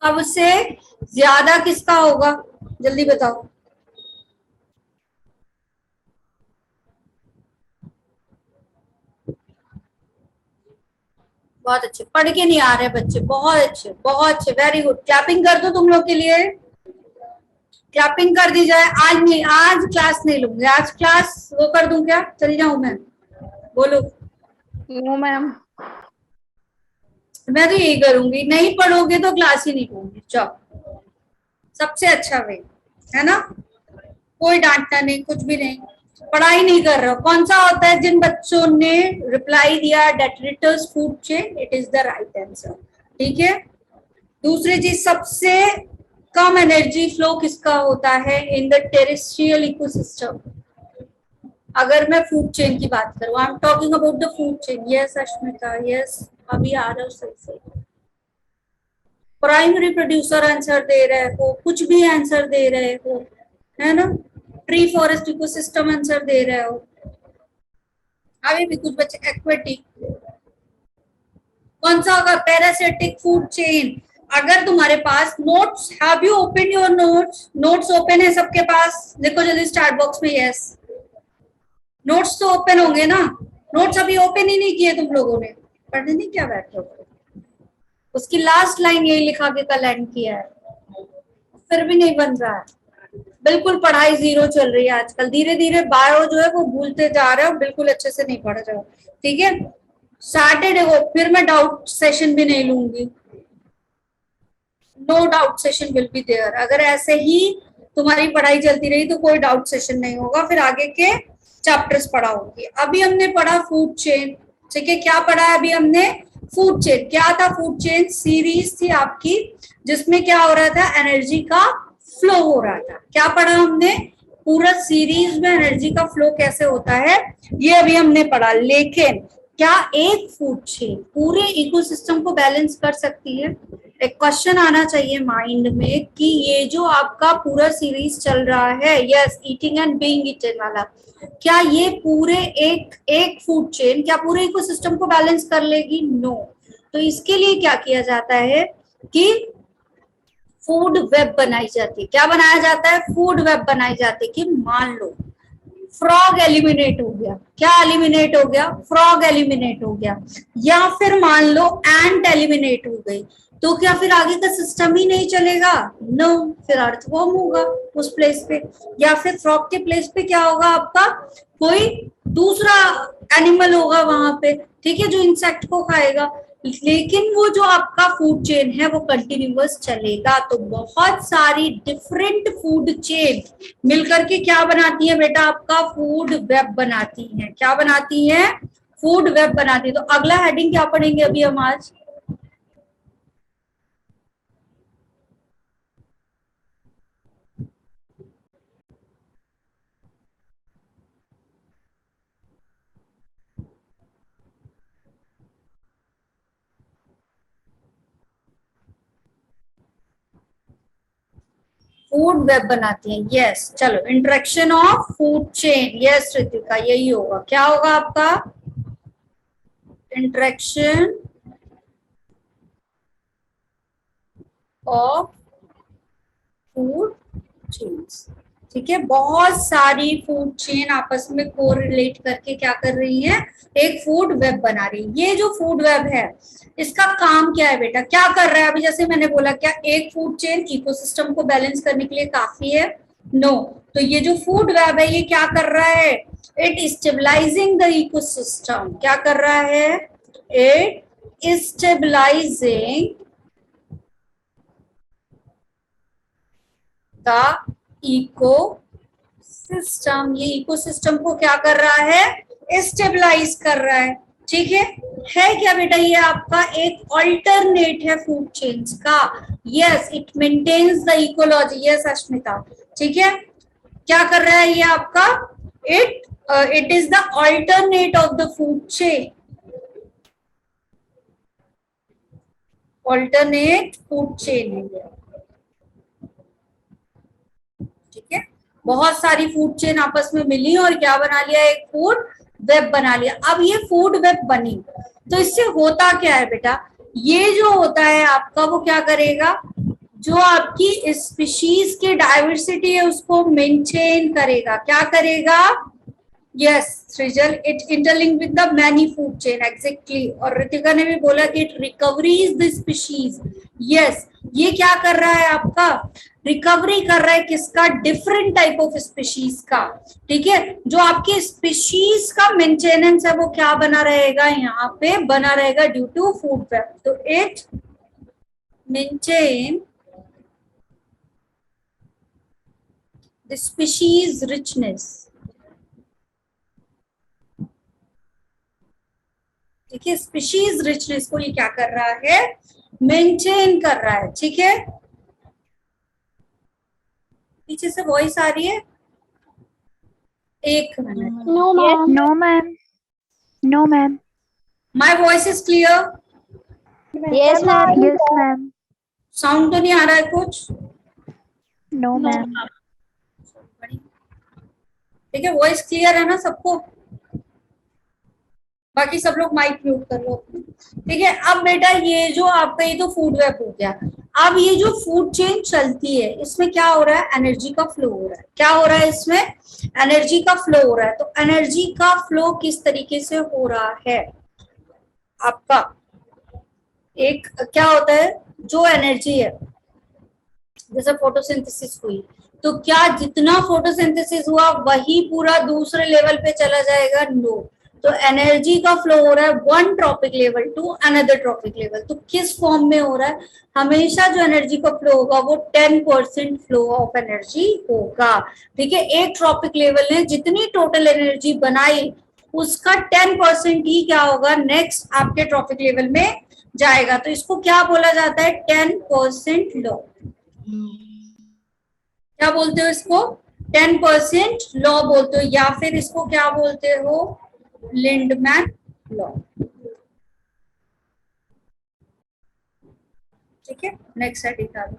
अब उससे ज्यादा किसका होगा, जल्दी बताओ। बहुत अच्छे, पढ़ के नहीं आ रहे बच्चे, बहुत अच्छे बहुत अच्छे, वेरी गुड। क्लैपिंग कर दो तुम लोग के लिए, क्लैपिंग कर दी जाए। आज नहीं, आज क्लास नहीं लूंगी, आज क्लास वो कर दूं क्या, चली जाऊं मैं, बोलो। No ma'am. मैं तो यही करूंगी, नहीं पढ़ोगे तो क्लास ही नहीं लूंगी, चलो। सबसे अच्छा वे है ना, कोई डांटना नहीं, कुछ भी नहीं, पढ़ाई नहीं कर रहा। कौन सा होता है जिन बच्चों ने रिप्लाई दिया detritus food chain, it is the right answer. ठीक है। दूसरी चीज, सबसे कम एनर्जी फ्लो किसका होता है इन द टेरेस्ट्रियल इकोसिस्टम, अगर मैं फूड चेन की बात करूं, I am talking about the food chain. Yes Ashmita, yes, अभी आ रहा हूं सही से। प्राइमरी प्रोड्यूसर आंसर दे रहे हो, कुछ भी आंसर दे रहे हो, है ना। ट्री फॉरेस्ट इकोसिस्टम आंसर दे रहे हो। अभी भी कुछ बच्चे एक्वेटिक, कौन सा होगा, पैरासिटिक फूड चेन। अगर तुम्हारे पास notes, have you open your notes, notes open है सबके पास, देखो जल्दी स्टार्ट बॉक्स में, यस। नोट्स तो ओपन होंगे ना, नोट्स अभी ओपन ही नहीं किए तुम लोगों ने, पढ़ने नहीं क्या बैठे हो। उसकी लास्ट लाइन यही लिखा के कल एंड किया है, फिर भी नहीं बन रहा है। बिल्कुल पढ़ाई जीरो चल रही है आजकल, धीरे धीरे बायो जो है वो भूलते जा रहे हो, बिल्कुल अच्छे से नहीं पढ़ रहे हो। ठीक है, सैटरडे को फिर मैं डाउट सेशन भी नहीं लूंगी, no doubt session will be there. अगर ऐसे ही तुम्हारी पढ़ाई चलती रही तो कोई डाउट सेशन नहीं होगा, फिर आगे के चैप्टर्स पढ़ाओगे। अभी हमने पढ़ा फूड चेन, ठीक है, क्या पढ़ा है अभी हमने, फूड चेन। क्या था फूड चेन, सीरीज थी आपकी जिसमें क्या हो रहा था, एनर्जी का फ्लो हो रहा था। क्या पढ़ा हमने, पूरा सीरीज में एनर्जी का फ्लो कैसे होता है, ये अभी हमने पढ़ा। लेकिन क्या एक फूड चेन पूरे इकोसिस्टम को बैलेंस कर सकती है, एक क्वेश्चन आना चाहिए माइंड में कि ये जो आपका पूरा सीरीज चल रहा है, yes, eating and being eaten वाला, क्या ये पूरे एक फूड चेन क्या पूरे इकोसिस्टम को बैलेंस कर लेगी, नो। तो इसके लिए क्या किया जाता है कि फूड वेब बनाई जाती है। क्या बनाया जाता है, फूड वेब बनाई जाती है। कि मान लो फ्रॉग एलिमिनेट हो गया, क्या एलिमिनेट हो गया, फ्रॉग एलिमिनेट हो गया, या फिर मान लो एंट एलिमिनेट हो गई, तो क्या फिर आगे का सिस्टम ही नहीं चलेगा, नो, फिर अर्थवॉर्म होगा उस प्लेस पे, या फिर फ्रॉग के प्लेस पे क्या होगा आपका, कोई दूसरा एनिमल होगा वहां पे, ठीक है, जो इंसेक्ट को खाएगा। लेकिन वो जो आपका फूड चेन है वो कंटिन्यूअस चलेगा। तो बहुत सारी डिफरेंट फूड चेन मिलकर के क्या बनाती है बेटा, आपका फूड वेब बनाती है। क्या बनाती है, फूड वेब बनाती है। तो अगला हेडिंग क्या पढ़ेंगे अभी हम आज, फूड वेब बनाती है, यस। चलो, interaction of food chain, yes Ritika, यही होगा। क्या होगा आपका, इंटरेक्शन ऑफ फूड चेन्स। ठीक है, बहुत सारी फूड चेन आपस में कोरिलेट करके क्या कर रही है, एक फूड वेब बना रही है। ये जो फूड वेब है इसका काम क्या है बेटा, क्या कर रहा है, अभी जैसे मैंने बोला, क्या एक फूड चेन इकोसिस्टम को बैलेंस करने के लिए काफी है, नो। तो ये जो फूड वेब है ये क्या कर रहा है, इट स्टेबलाइजिंग द इकोसिस्टम। क्या कर रहा है, it stabilising the ecosystem. ये इकोसिस्टम को क्या कर रहा है, स्टेबलाइज कर रहा है। ठीक है क्या बेटा, ये आपका एक ऑल्टरनेट है फूड चेन्स का, yes, it maintains the ecology, yes Ashmita. ठीक है, क्या कर रहा है ये आपका, it is the alternate of the food chain, alternate food chain है ये। ठीक है, बहुत सारी फूड चेन आपस में मिली और क्या बना लिया, एक फूड वेब बना लिया। अब ये फूड वेब बनी तो इससे होता क्या है बेटा, ये जो होता है आपका वो क्या करेगा, जो आपकी स्पीशीज की डाइवर्सिटी है उसको मेंटेन करेगा। क्या करेगा? Yes Srijal, it interlink with the many food chain, exactly. और रितिका ने भी बोला कि it recoveries the species. Yes, ये क्या कर रहा है आपका? रिकवरी कर रहा है किसका? डिफरेंट टाइप ऑफ स्पीशीज का। ठीक है, जो आपकी स्पीशीज का मेंटेनेंस है वो क्या बना रहेगा? यहाँ पे बना रहेगा ड्यू टू फूड वेब। तो it maintain the species richness. देखिए, स्पीशीज रिचनेस को ये क्या कर रहा है? मेंटेन कर रहा है। ठीक है, पीछे से वॉइस आ रही है? एक minute. No, ma'am. No, ma'am. No, ma'am. My voice is clear? Yes, ma'am. Yes, ma'am. Sound तो नहीं आ रहा है कुछ? No, ma'am. ठीक है, वॉइस क्लियर है ना सबको? बाकी सब लोग माइक म्यूट कर लो अपने। ठीक है, अब बेटा ये जो आपका ये तो फूड वेब हो गया। अब ये जो फूड चेन चलती है इसमें क्या हो रहा है? एनर्जी का फ्लो हो रहा है। क्या हो रहा है इसमें? एनर्जी का फ्लो हो रहा है। तो एनर्जी का फ्लो किस तरीके से हो रहा है आपका? एक क्या होता है, जो एनर्जी है, जैसे फोटोसिंथेसिस हुई तो क्या जितना फोटोसिंथेसिस हुआ वही पूरा दूसरे लेवल पे चला जाएगा? नो। तो एनर्जी का फ्लो हो रहा है one trophic level to another trophic level. तो किस फॉर्म में हो रहा है? हमेशा जो एनर्जी का फ्लो होगा वो 10% फ्लो ऑफ एनर्जी होगा। ठीक है, एक ट्रॉपिक लेवल ने जितनी टोटल एनर्जी बनाई उसका 10% ही क्या होगा? नेक्स्ट आपके ट्रॉपिक लेवल में जाएगा। तो इसको क्या बोला जाता है? 10% लॉ। क्या बोलते हो इसको? 10% लॉ बोलते हो, या फिर इसको क्या बोलते हो? Lindeman law. ठीक है, नेक्स्ट साइड दिखा दो।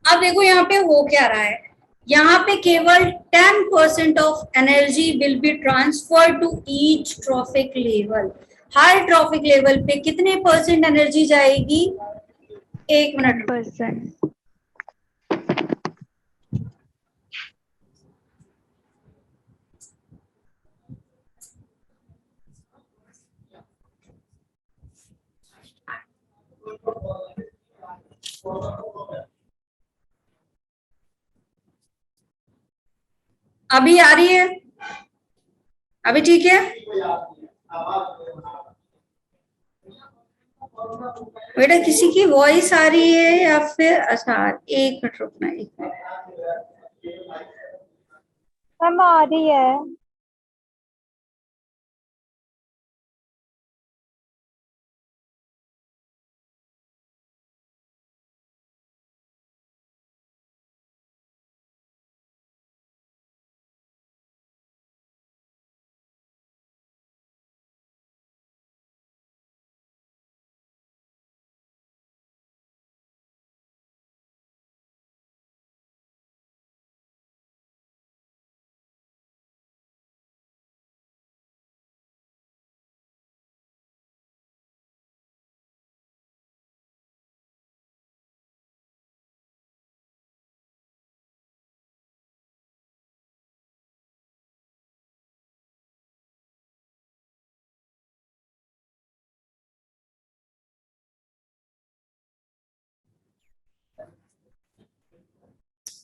अब देखो यहाँ पे हो क्या रहा है। यहाँ पे केवल 10% of energy will be transfer to each trophic level. हर ट्रॉफिक लेवल पे कितने परसेंट एनर्जी जाएगी? एक मिनट। 10%. अभी आ रही है? अभी ठीक है बेटा? किसी की वॉइस आ रही है या फिर? अच्छा, एक मिनट रुकना, एक मिनट। मैम आ रही है।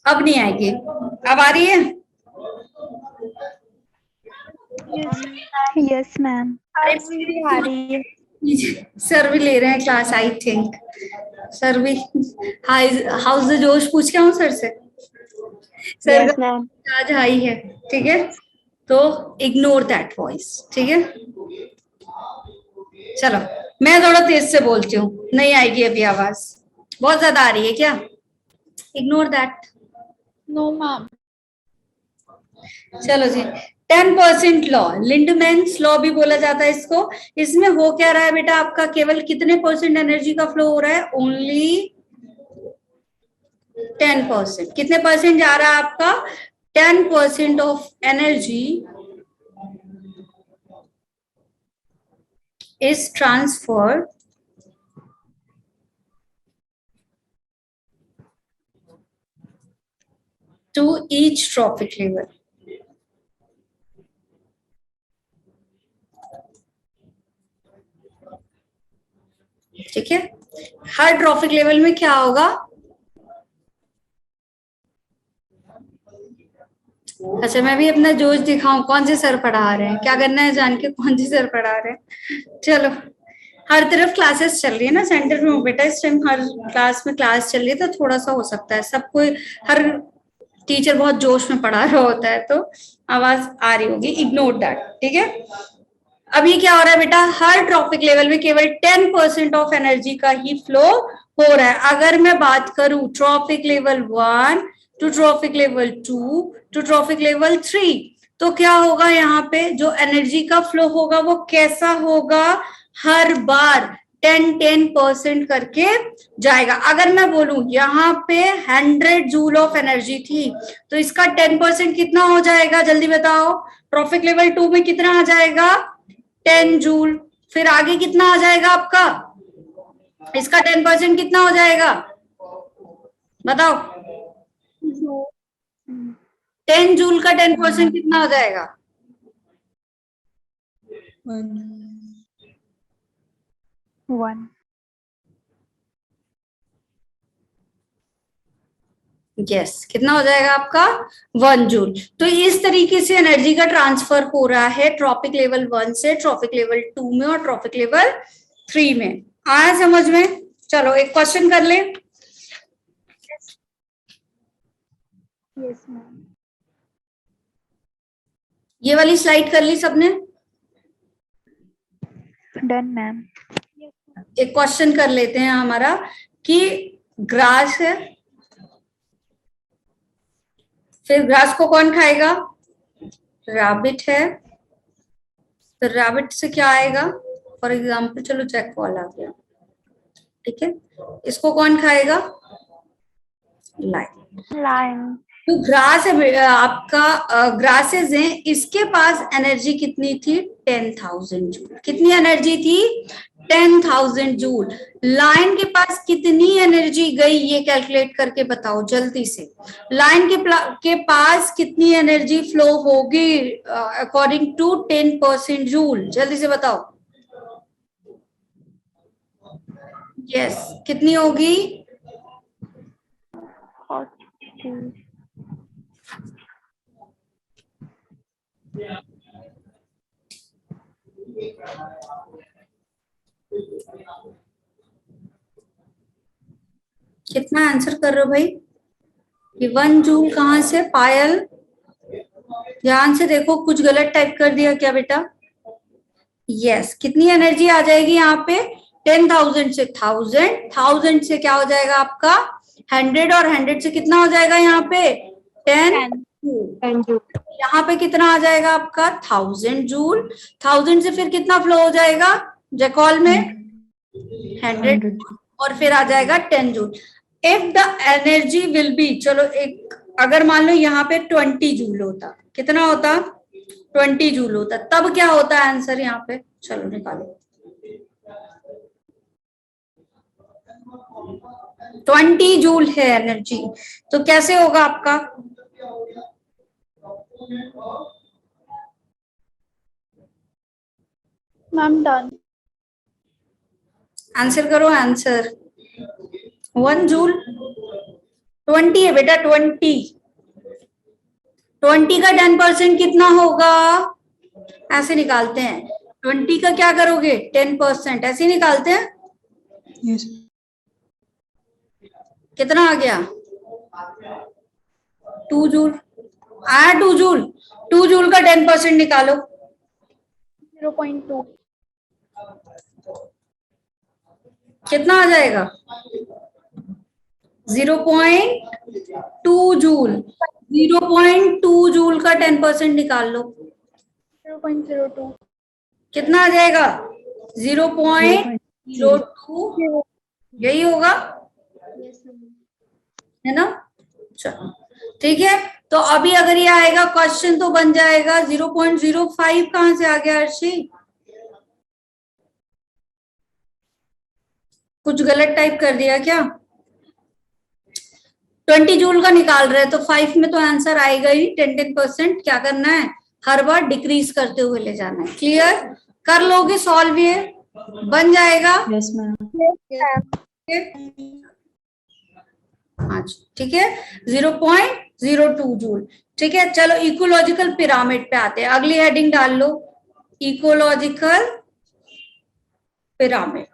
अब नहीं आएगी? अब आ रही है? Yes, ma'am. आ रही है। सर भी ले रहे हैं क्लास, आई थिंक। सर भी हाउस द जोश पूछ के आऊं सर से? सर Yes, का ma'am. आज हाई है। ठीक है, तो इग्नोर दैट वॉइस। ठीक है, चलो मैं थोड़ा तेज से बोलती हूँ, नहीं आएगी अभी आवाज। बहुत ज्यादा आ रही है क्या? Ignore that. No, ma'am. चलो जी, 10% लॉ, लिंडमैन्स लॉ भी बोला जाता है इसको। इसमें हो क्या रहा है बेटा? आपका केवल कितने परसेंट एनर्जी का फ्लो हो रहा है? ओनली 10%। कितने परसेंट जा रहा है आपका? 10% of energy is transferred each trophic level. ठीक है, हर ट्रॉफिक लेवल में क्या होगा? अच्छा, मैं भी अपना जोश दिखाऊं, कौन से सर पढ़ा रहे हैं, क्या करना है जान के, कौन से सर पढ़ा रहे हैं। चलो, हर तरफ क्लासेस चल रही है ना, सेंटर में हूँ बेटा इस टाइम, हर क्लास में क्लास चल रही है, तो थोड़ा सा हो सकता है सब कोई, हर टीचर बहुत जोश में पढ़ा रहा होता है तो आवाज आ रही होगी, इग्नोर दैट। ठीक है, अब ये क्या हो रहा है बेटा, हर ट्रॉफिक लेवल में केवल 10% ऑफ एनर्जी का ही फ्लो हो रहा है। अगर मैं बात करूं trophic level 1 to trophic level 2 to trophic level 3, तो क्या होगा यहाँ पे, जो एनर्जी का फ्लो होगा वो कैसा होगा, हर बार 10% करके जाएगा। अगर मैं बोलूं यहाँ पे 100 जूल ऑफ एनर्जी थी, तो इसका 10% कितना हो जाएगा, जल्दी बताओ। ट्रॉफिक लेवल 2 में कितना आ जाएगा, 10 जूल। फिर आगे कितना आ जाएगा आपका, इसका 10% कितना हो जाएगा, बताओ। 10 जूल का 10% कितना हो जाएगा, 1. यस कितना हो जाएगा आपका, 1 जूल। तो इस तरीके से एनर्जी का ट्रांसफर हो रहा है ट्रॉपिक लेवल 1 से ट्रॉपिक लेवल 2 में और ट्रॉपिक लेवल 3 में। आया समझ में? चलो एक क्वेश्चन कर ले। Yes, ma'am. ये वाली स्लाइड कर ली सबने? Done, ma'am. एक क्वेश्चन कर लेते हैं हमारा कि ग्रास है, फिर ग्रास को कौन खाएगा, रैबिट है, तो रैबिट से क्या आएगा, फॉर एग्जाम्पल चलो जैकपॉल आ गया, ठीक है, इसको कौन खाएगा, लाइन। Lion. तो ग्रास है आपका, ग्रासेस हैं, इसके पास एनर्जी कितनी थी, 10,000 जूल। कितनी एनर्जी थी, 10,000 जूल। लाइन के पास कितनी एनर्जी गई, ये कैलकुलेट करके बताओ जल्दी से। लाइन के पास कितनी एनर्जी फ्लो होगी अकॉर्डिंग टू 10% जूल, जल्दी से बताओ। यस कितनी होगी, 40. कितना आंसर कर रहे हो भाई, ये 1 जूल कहां से, पायल ध्यान से देखो, कुछ गलत टाइप कर दिया क्या बेटा। यस कितनी एनर्जी आ जाएगी यहाँ पे, 10,000 से 1000, 1000 से क्या हो जाएगा आपका 100, और 100 से कितना हो जाएगा यहाँ पे 10 जूल। यहाँ पे कितना आ जाएगा आपका 1000 जूल। 1000 से फिर कितना फ्लो हो जाएगा जैकॉल में 100, और फिर आ जाएगा 10 joule. If the energy will B, चलो एक, अगर मान लो यहाँ पे 20 जूल होता, कितना होता 20 जूल होता, तब क्या होता आंसर यहाँ पे, चलो निकालो। 20 जूल है एनर्जी, तो कैसे होगा आपका, Ma'am, done. आंसर करो आंसर। 1 जूल 20 है बेटा, 20 का 10% कितना होगा, ऐसे निकालते हैं। 20 का क्या करोगे 10%, ऐसे ही निकालते हैं। yes. कितना आ गया 2 जूल आया, 2 जूल। 2 जूल का 10% निकालो, 0.2. कितना आ जाएगा 0.2 जूल। 0.2 जूल का 10% निकाल लो, 0.02. कितना आ जाएगा 0.02, यही होगा है ना। चलो ठीक है, तो अभी अगर ये आएगा क्वेश्चन तो बन जाएगा 0.05 कहां से आ गया अर्शी, कुछ गलत टाइप कर दिया क्या। 20 जूल का निकाल रहे हैं तो 5 में तो आंसर आएगा ही 10% क्या करना है, हर बार डिक्रीज करते हुए ले जाना है। क्लियर, कर लोगे सॉल्व, ये बन जाएगा। Yes ma'am. हाँ ठीक है, 0.02 जूल। ठीक है, चलो इकोलॉजिकल पिरामिड पे आते हैं, अगली हेडिंग डाल लो, इकोलॉजिकल पिरामिड।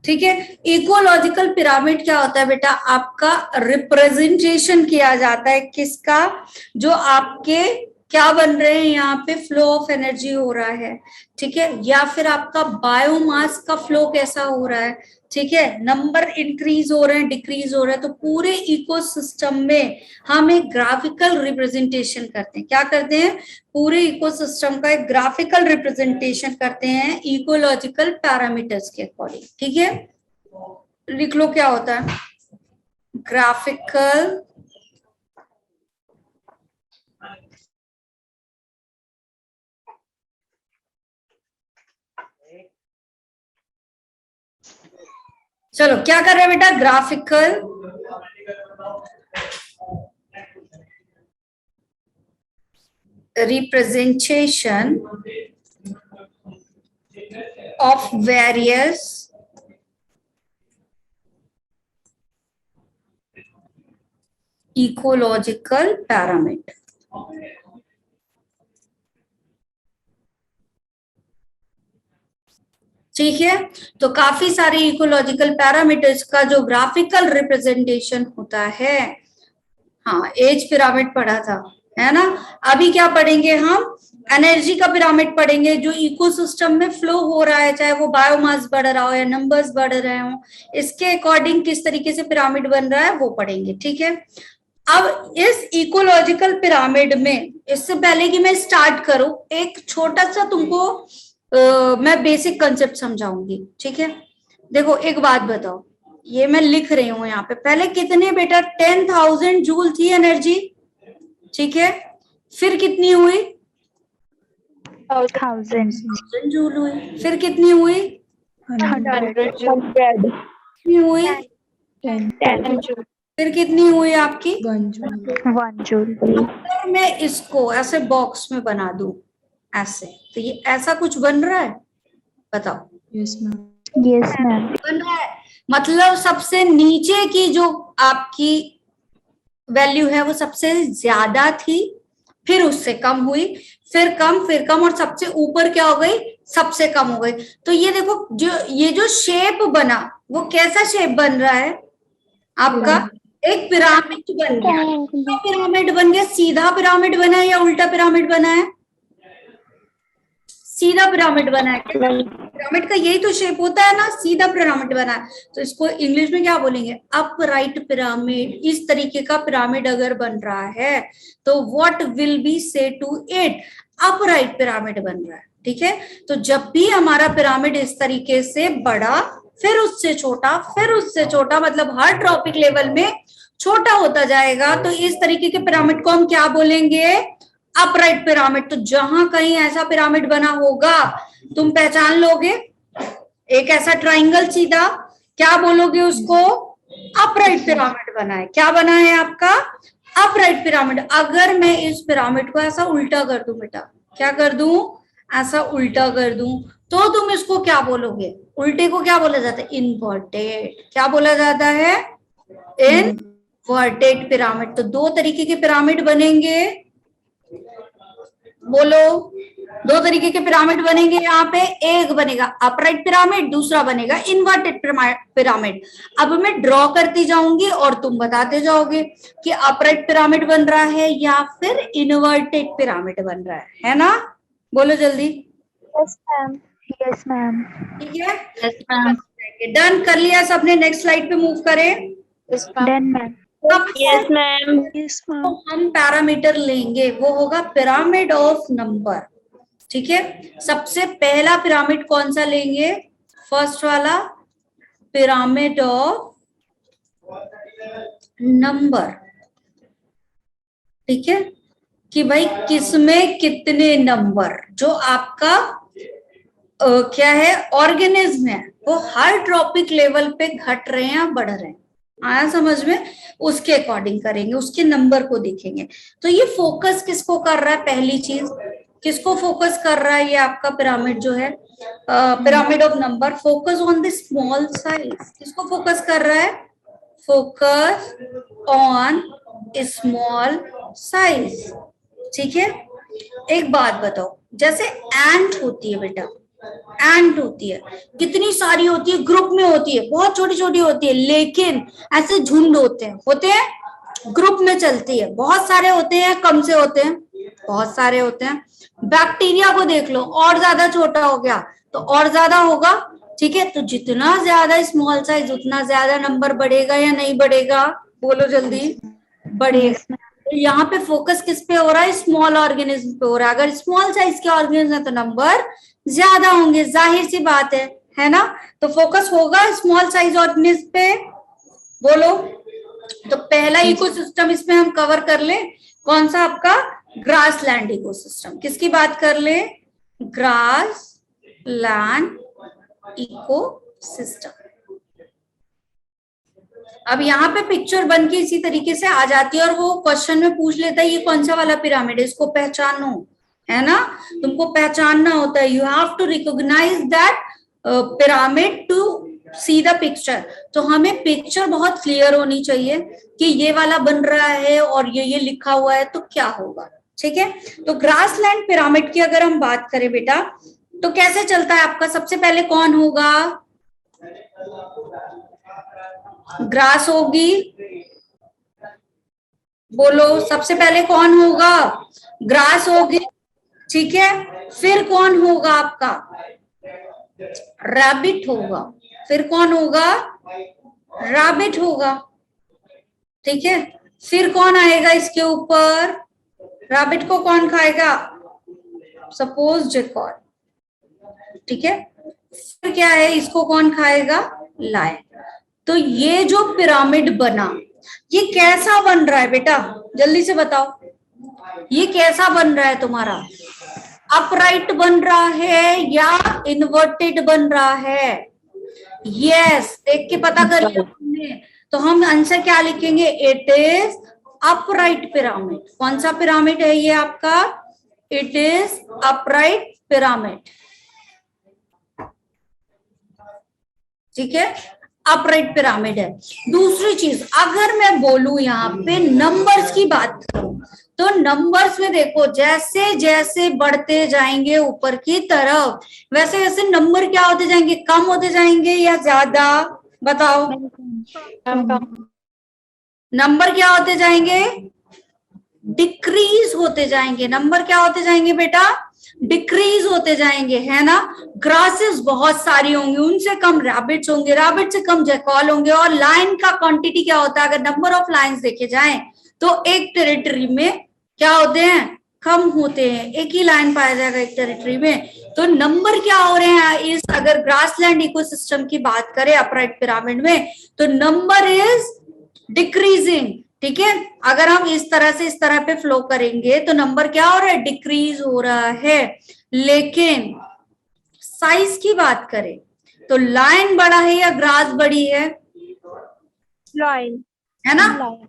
ठीक है, इकोलॉजिकल पिरामिड क्या होता है बेटा, आपका रिप्रेजेंटेशन किया जाता है किसका, जो आपके क्या बन रहे हैं, यहाँ पे फ्लो ऑफ एनर्जी हो रहा है, ठीक है, या फिर आपका बायोमास का फ्लो कैसा हो रहा है, ठीक है, नंबर इंक्रीज हो रहे हैं डिक्रीज हो रहे हैं। तो पूरे इकोसिस्टम में हम एक ग्राफिकल रिप्रेजेंटेशन करते हैं, क्या करते हैं, पूरे इकोसिस्टम का एक ग्राफिकल रिप्रेजेंटेशन करते हैं इकोलॉजिकल पैरामीटर्स के अकॉर्डिंग। ठीक है, लिख लो क्या होता है ग्राफिकल चलो क्या कर रहे हैं बेटा, graphical representation of various ecological parameter. ठीक है, तो काफी सारे इकोलॉजिकल पैरामीटर्स का जो ग्राफिकल रिप्रेजेंटेशन होता है, हाँ एज पिरामिड पढ़ा था है ना, अभी क्या पढ़ेंगे हम, एनर्जी का पिरामिड पढ़ेंगे, जो इकोसिस्टम में फ्लो हो रहा है, चाहे वो बायोमास बढ़ रहा हो या नंबर्स बढ़ रहे हो, इसके अकॉर्डिंग किस तरीके से पिरामिड बन रहा है वो पढ़ेंगे। ठीक है, अब इस इकोलॉजिकल पिरामिड में, इससे पहले कि मैं स्टार्ट करूं, एक छोटा सा तुमको मैं बेसिक कंसेप्ट समझाऊंगी। ठीक है, देखो एक बात बताओ, ये मैं लिख रही हूं यहाँ पे, पहले कितने बेटा 10,000 जूल थी एनर्जी, ठीक है, फिर कितनी हुई 1000 जूल हुई, फिर कितनी हुई 100 कितनी हुई 10 फिर कितनी हुई आपकी 1 जूल। 1 जूल। अगर मैं इसको ऐसे बॉक्स में बना दूं ऐसे, तो ये ऐसा कुछ बन रहा है, बताओ। Yes ma'am. Yes ma'am. बन रहा है, मतलब सबसे नीचे की जो आपकी वैल्यू है वो सबसे ज्यादा थी, फिर उससे कम हुई, फिर कम और सबसे ऊपर क्या हो गई, सबसे कम हो गई। तो ये देखो, जो ये जो शेप बना वो कैसा शेप बन रहा है आपका, एक पिरामिड बन गया। तो पिरामिड बन गया, सीधा पिरामिड बना है या उल्टा पिरामिड बना है, सीधा पिरामिड बना है। पिरामिड का यही तो शेप होता है ना, सीधा पिरामिड बना है, तो इसको इंग्लिश में क्या बोलेंगे, अपराइट पिरामिड। इस तरीके का पिरामिड अगर बन रहा है तो व्हाट विल बी से टू इट, अपराइट पिरामिड बन रहा है। ठीक है, तो जब भी हमारा पिरामिड इस तरीके से बड़ा, फिर उससे छोटा, फिर उससे छोटा, मतलब हर ट्रॉपिक लेवल में छोटा होता जाएगा, तो इस तरीके के पिरामिड को हम क्या बोलेंगे, अपराइट पिरामिड। तो जहां कहीं ऐसा पिरामिड बना होगा तुम पहचान लोगे, एक ऐसा ट्राइंगल सीधा, क्या बोलोगे उसको, अपराइट पिरामिड बना है। क्या बना है आपका, अपराइट पिरामिड। अगर मैं इस पिरामिड को ऐसा उल्टा कर दूं बेटा, क्या कर दूं, ऐसा उल्टा कर दूं, तो तुम इसको क्या बोलोगे, उल्टे को क्या बोला जाता है, इनवर्टेड। क्या बोला जाता है, इनवर्टेड पिरामिड। तो दो तरीके के पिरामिड बनेंगे, बोलो, दो तरीके के पिरामिड बनेंगे यहाँ पे, एक बनेगा अपराइट पिरामिड, दूसरा बनेगा इन्वर्टेड पिरामिड। अब मैं ड्रॉ करती जाऊंगी और तुम बताते जाओगे कि अपराइट पिरामिड बन रहा है या फिर इन्वर्टेड पिरामिड बन रहा है ना, बोलो जल्दी। Yes ma'am. Yes ma'am. ठीक है, डन कर लिया सबने, नेक्स्ट स्लाइड पे मूव करें। Done ma'am. Yes ma'am. Yes तो मैम। हम पैरामीटर लेंगे, वो होगा पिरामिड ऑफ नंबर। ठीक है, सबसे पहला पिरामिड कौन सा लेंगे, फर्स्ट वाला, पिरामिड ऑफ नंबर। ठीक है, कि भाई किसमें कितने नंबर, जो आपका क्या है ऑर्गेनिज्म है, वो हर ट्रॉपिक लेवल पे घट रहे हैं या बढ़ रहे हैं, आया समझ में, उसके अकॉर्डिंग करेंगे, उसके नंबर को देखेंगे। तो ये फोकस किसको कर रहा है, पहली चीज किसको फोकस कर रहा है, ये आपका पिरामिड जो है, pyramid of number, focus on the small size, किसको फोकस कर रहा है, फोकस ऑन स्मॉल साइज। ठीक है, एक बात बताओ, जैसे एंट होती है बेटा, एंट होती है, कितनी सारी होती है, ग्रुप में होती है, बहुत छोटी छोटी होती है, लेकिन ऐसे झुंड होते हैं ग्रुप में चलती है, बहुत सारे होते हैं, कम से होते हैं, बहुत सारे होते हैं। बैक्टीरिया को देख लो, और ज्यादा छोटा हो गया तो और ज्यादा होगा। ठीक है, तो जितना ज्यादा स्मॉल साइज उतना ज्यादा नंबर बढ़ेगा या नहीं बढ़ेगा, बोलो जल्दी, बढ़ेगा। तो यहाँ पे फोकस किस पे हो रहा है, स्मॉल ऑर्गेनिज्म पे हो रहा है। अगर स्मॉल साइज के ऑर्गेनिज्म है तो नंबर ज्यादा होंगे, जाहिर सी बात है ना। तो फोकस होगा स्मॉल साइज ऑर्गेनिज्म पे, बोलो। तो पहला इकोसिस्टम इसमें हम कवर कर ले, कौन सा आपका, ग्रासलैंड इकोसिस्टम। किसकी बात कर ले, ग्रास लैंड इकोसिस्टम। अब यहाँ पे पिक्चर बन के इसी तरीके से आ जाती है और वो क्वेश्चन में पूछ लेता है ये कौन सा वाला पिरामिड है, इसको पहचानो, है ना, तुमको पहचानना होता है। You have to recognise that pyramid to see the picture. तो हमें पिक्चर बहुत क्लियर होनी चाहिए कि ये वाला बन रहा है और ये लिखा हुआ है तो क्या होगा। ठीक है, तो ग्रासलैंड पिरामिड की अगर हम बात करें बेटा, तो कैसे चलता है आपका, सबसे पहले कौन होगा, ग्रास होगी, बोलो सबसे पहले कौन होगा, ग्रास होगी। ठीक है, फिर कौन होगा आपका, रैबिट होगा, फिर कौन होगा, रैबिट होगा। ठीक है, फिर कौन आएगा इसके ऊपर, रैबिट को कौन खाएगा, सपोज जैकॉल। ठीक है, फिर क्या है, इसको कौन खाएगा, लायन। तो ये जो पिरामिड बना, ये कैसा बन रहा है बेटा, जल्दी से बताओ, ये कैसा बन रहा है तुम्हारा, अपराइट बन रहा है या इन्वर्टेड बन रहा है। यस, देख के पता कर लिया हमने, तो हम आंसर क्या लिखेंगे, इट इज अपराइट पिरामिड। कौन सा पिरामिड है ये आपका, इट इज अपराइट पिरामिड। ठीक है, अपराइट पिरामिड है। दूसरी चीज, अगर मैं बोलूं यहाँ पे नंबर्स की बात करूं, तो नंबर्स में देखो, जैसे जैसे बढ़ते जाएंगे ऊपर की तरफ, वैसे वैसे नंबर क्या होते जाएंगे, कम होते जाएंगे या ज्यादा, बताओ, नंबर क्या होते जाएंगे, डिक्रीज होते जाएंगे। नंबर क्या होते जाएंगे बेटा, डिक्रीज होते जाएंगे, है ना। ग्रासेस बहुत सारी होंगी, उनसे कम रैबिट्स होंगे, रैबिट से कम जैकॉल होंगे। और लाइन का क्वांटिटी क्या होता है, अगर नंबर ऑफ लाइंस देखे जाएं तो एक टेरिटरी में क्या होते हैं, कम होते हैं, एक ही लाइन पाया जाएगा एक टेरिटरी में। तो नंबर क्या हो रहे हैं इस, अगर ग्रासलैंड इकोसिस्टम की बात करें अपराइट पिरामिड में, तो नंबर इज डिक्रीजिंग। ठीक है, अगर हम इस तरह से इस तरह पे फ्लो करेंगे तो नंबर क्या हो रहा है, डिक्रीज हो रहा है। लेकिन साइज की बात करें तो लाइन बड़ा है या ग्रास बड़ी है, लाइन, है ना,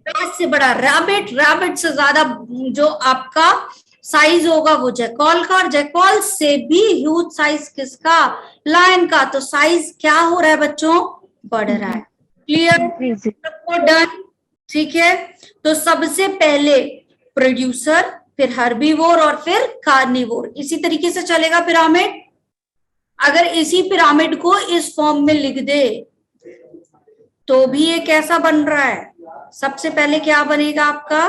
ग्रास से बड़ा रैबिट, रैबिट से ज्यादा जो आपका साइज होगा वो जैकॉल का, और जैकॉल से भी ह्यूज साइज किसका, लायन का। तो साइज क्या हो रहा है बच्चों, बढ़ रहा है। क्लियर, सबको डन। ठीक है, तो सबसे पहले प्रोड्यूसर, फिर हर्बीवोर और फिर कार्निवोर, इसी तरीके से चलेगा पिरामिड। अगर इसी पिरामिड को इस फॉर्म में लिख दे तो भी ये कैसा बन रहा है, सबसे पहले क्या बनेगा आपका,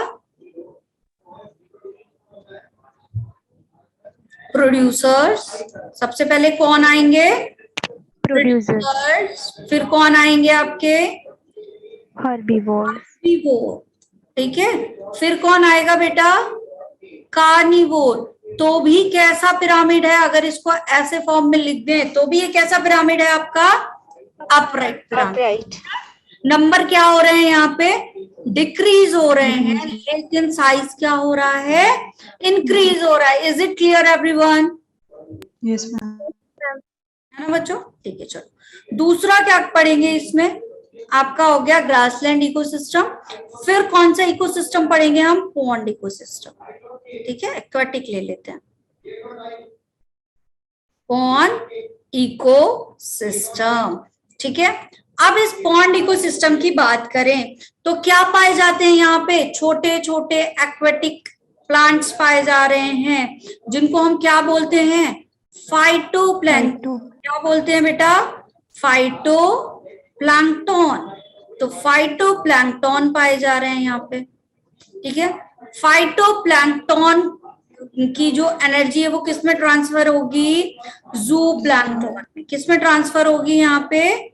प्रोड्यूसर्स, सबसे पहले कौन आएंगे, प्रोड्यूसर्स, फिर कौन आएंगे आपके, हर्बीवोर। ठीक है, फिर कौन आएगा बेटा, कार्निवोर। तो भी कैसा पिरामिड है, अगर इसको ऐसे फॉर्म में लिख दें तो भी ये कैसा पिरामिड है आपका, अपराइट पिरामिड। नंबर क्या हो रहे हैं यहाँ पे, डिक्रीज हो रहे हैं, लेकिन साइज क्या हो रहा है, इंक्रीज हो रहा है। Is it clear everyone? Yes, ma'am. है ना बच्चों? ठीक है, चलो दूसरा क्या पढ़ेंगे इसमें, आपका हो गया ग्रासलैंड इकोसिस्टम। फिर कौन सा इकोसिस्टम पढ़ेंगे हम, पॉन्ड इकोसिस्टम। ठीक है, एक्वाटिक ले लेते हैं, पॉन्ड इकोसिस्टम। ठीक है, अब इस पॉन्ड इकोसिस्टम की बात करें तो क्या पाए जाते हैं यहाँ पे, छोटे छोटे एक्वेटिक प्लांट्स पाए जा रहे हैं, जिनको हम क्या बोलते हैं, फाइटोप्लैंक्टन। क्या बोलते हैं बेटा, फाइटोप्लैंक्टन। तो फाइटोप्लैंक्टन पाए जा रहे हैं यहाँ पे। ठीक है, फाइटोप्लैंक्टन की जो एनर्जी है वो किस में ट्रांसफर होगी, जू प्लैंक्टन में। किस में ट्रांसफर होगी यहाँ पे,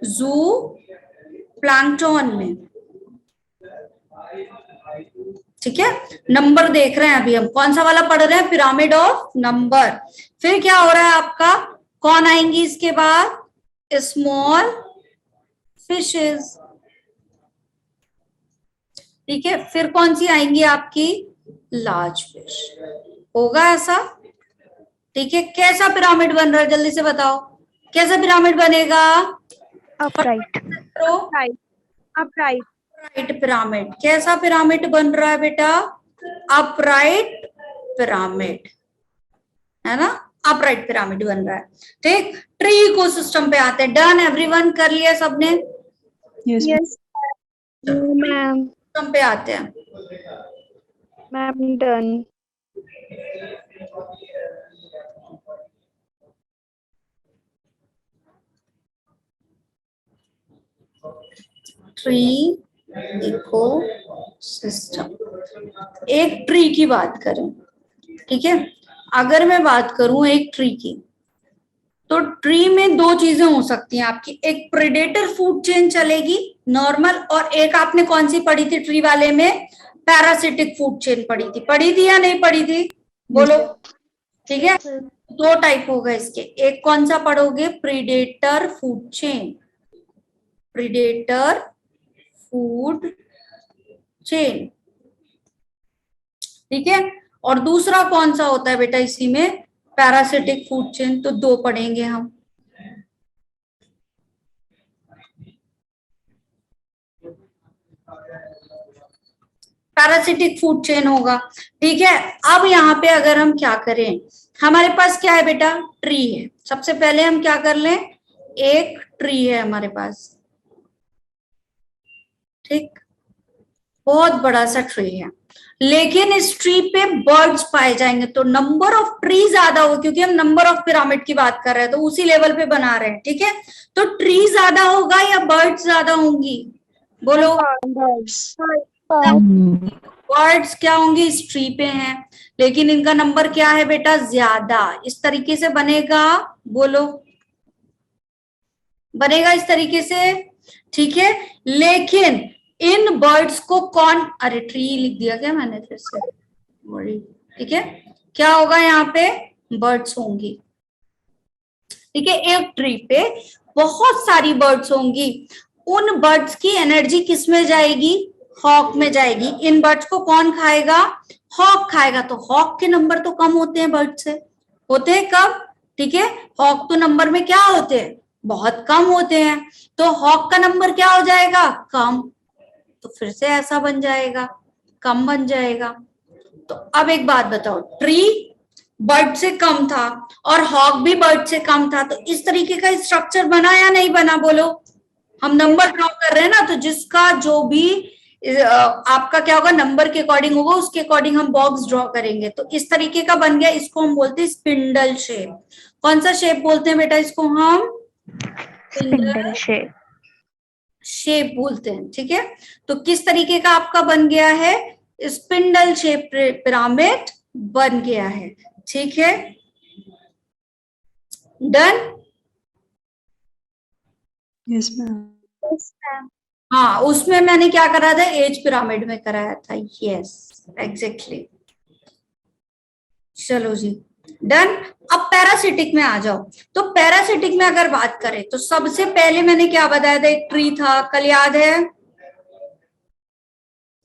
जू प्लैंक्टन में। ठीक है, नंबर देख रहे हैं अभी हम, कौन सा वाला पढ़ रहे हैं, पिरामिड ऑफ नंबर। फिर क्या हो रहा है आपका, कौन आएंगी इसके बाद, स्मॉल फिशेस। ठीक है, फिर कौन सी आएंगी आपकी, लार्ज फिश। होगा ऐसा? ठीक है, कैसा पिरामिड बन रहा है, जल्दी से बताओ, कैसा पिरामिड बनेगा, upright, Upright. Upright pyramid. कैसा पिरामिड बन रहा है बेटा, अपराइट पिरामिड, है ना, अपराइट पिरामिड बन रहा है। ठीक, ट्री इकोसिस्टम पे आते हैं। डन एवरीवन, कर लिया सबने? Yes, ma'am. Yes. Ma'am. System पे आते हैं। Ma'am, done. ट्री इकोसिस्टम, एक ट्री की बात करें, ठीक है, अगर मैं बात करूं एक ट्री की, तो ट्री में दो चीजें हो सकती हैं आपकी, एक प्रेडेटर फूड चेन चलेगी नॉर्मल, और एक आपने कौन सी पढ़ी थी ट्री वाले में, पैरासिटिक फूड चेन पढ़ी थी या नहीं पढ़ी थी, बोलो। ठीक है, दो टाइप होगा इसके, एक कौन सा पढ़ोगे, predator food chain, predator food chain. ठीक है, और दूसरा कौन सा होता है बेटा इसी में, पैरासिटिक फूड चेन। तो दो पढ़ेंगे हम। पैरासिटिक फूड चेन होगा। ठीक है, अब यहाँ पे अगर हम क्या करें, हमारे पास क्या है बेटा, ट्री है। सबसे पहले हम क्या कर लें, एक ट्री है हमारे पास, ठीक, बहुत बड़ा सा ट्री है, लेकिन इस ट्री पे बर्ड्स पाए जाएंगे, तो नंबर ऑफ ट्री ज्यादा हो, क्योंकि हम नंबर ऑफ पिरामिड की बात कर रहे हैं तो उसी लेवल पे बना रहे हैं। ठीक है, तो ट्री ज्यादा होगा या बर्ड्स ज्यादा होंगी, बोलो। Birds. बर्ड्स क्या होंगी, इस ट्री पे हैं, लेकिन इनका नंबर क्या है बेटा, ज्यादा। इस तरीके से बनेगा, बोलो, बनेगा इस तरीके से। ठीक है, लेकिन इन बर्ड्स को कौन, अरे ट्री लिख दिया क्या मैंने फिर से, ठीक है, क्या होगा यहाँ पे, बर्ड्स होंगी। ठीक है, एक ट्री पे बहुत सारी बर्ड्स होंगी, उन बर्ड्स की एनर्जी किस में जाएगी, हॉक में जाएगी। इन बर्ड्स को कौन खाएगा, हॉक खाएगा, तो हॉक के नंबर तो कम होते हैं बर्ड से, होते हैं कब, ठीक है, हॉक तो नंबर में क्या होते हैं, बहुत कम होते हैं, तो हॉक का नंबर क्या हो जाएगा, कम, तो फिर से ऐसा बन जाएगा, कम बन जाएगा। तो अब एक बात बताओ, ट्री बर्ड से कम था और हॉक भी बर्ड से कम था, तो इस तरीके का स्ट्रक्चर बना या नहीं बना, बोलो। हम नंबर ड्रॉ कर रहे हैं ना, तो जिसका जो भी आपका क्या होगा, नंबर के अकॉर्डिंग होगा, उसके अकॉर्डिंग हम बॉक्स ड्रॉ करेंगे। तो इस तरीके का बन गया, इसको हम बोलते हैं स्पिंडल शेप। कौन सा शेप बोलते हैं बेटा इसको, हम spindle shape, शेप बोलते हैं। ठीक है, तो किस तरीके का आपका बन गया है, स्पिंडल शेप पिरामिड बन गया है। ठीक है, done. Yes, ma'am. Yes, ma'am. हाँ, उसमें मैंने क्या कराया था, एज पिरामिड में कराया था, यस एग्जैक्टली। चलो जी, डन। अब पैरासिटिक में आ जाओ। तो पैरासिटिक में अगर बात करें तो सबसे पहले मैंने क्या बताया था, एक ट्री था, कल याद है,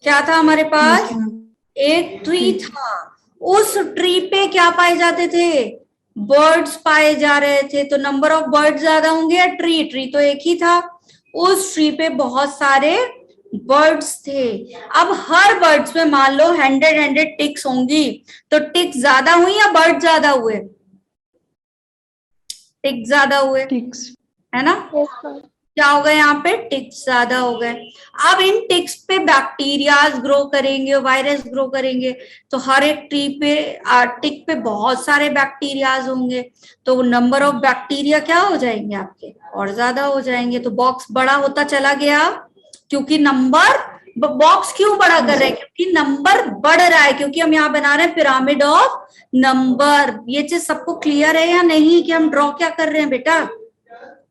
क्या था हमारे Yes, पास? ma'am. एक ट्री था। उस ट्री पे क्या पाए जाते थे? बर्ड्स पाए जा रहे थे। तो नंबर ऑफ बर्ड्स ज्यादा होंगे या ट्री? ट्री तो एक ही था। उस ट्री पे बहुत सारे बर्ड्स थे। अब हर बर्ड्स में मान लो 100 टिक्स होंगी, तो टिक ज्यादा हुई या बर्ड ज्यादा हुए? टिक ज्यादा हुए, Ticks. है ना? Yes, ma'am. क्या हो गए यहाँ पे? टिक्स ज्यादा हो गए। अब इन टिक्स पे बैक्टीरियाज ग्रो करेंगे, वायरस ग्रो करेंगे। तो हर एक ट्री पे टिक पे बहुत सारे बैक्टीरियाज होंगे, तो नंबर ऑफ बैक्टीरिया क्या हो जाएंगे आपके? और ज्यादा हो जाएंगे। तो बॉक्स बड़ा होता चला गया, क्योंकि नंबर, बॉक्स क्यों बड़ा कर रहे हैं? क्योंकि नंबर बढ़ रहा है, क्योंकि हम यहाँ बना रहे हैं पिरामिड ऑफ नंबर। ये चीज सबको क्लियर है या नहीं कि हम ड्रॉ क्या कर रहे हैं बेटा?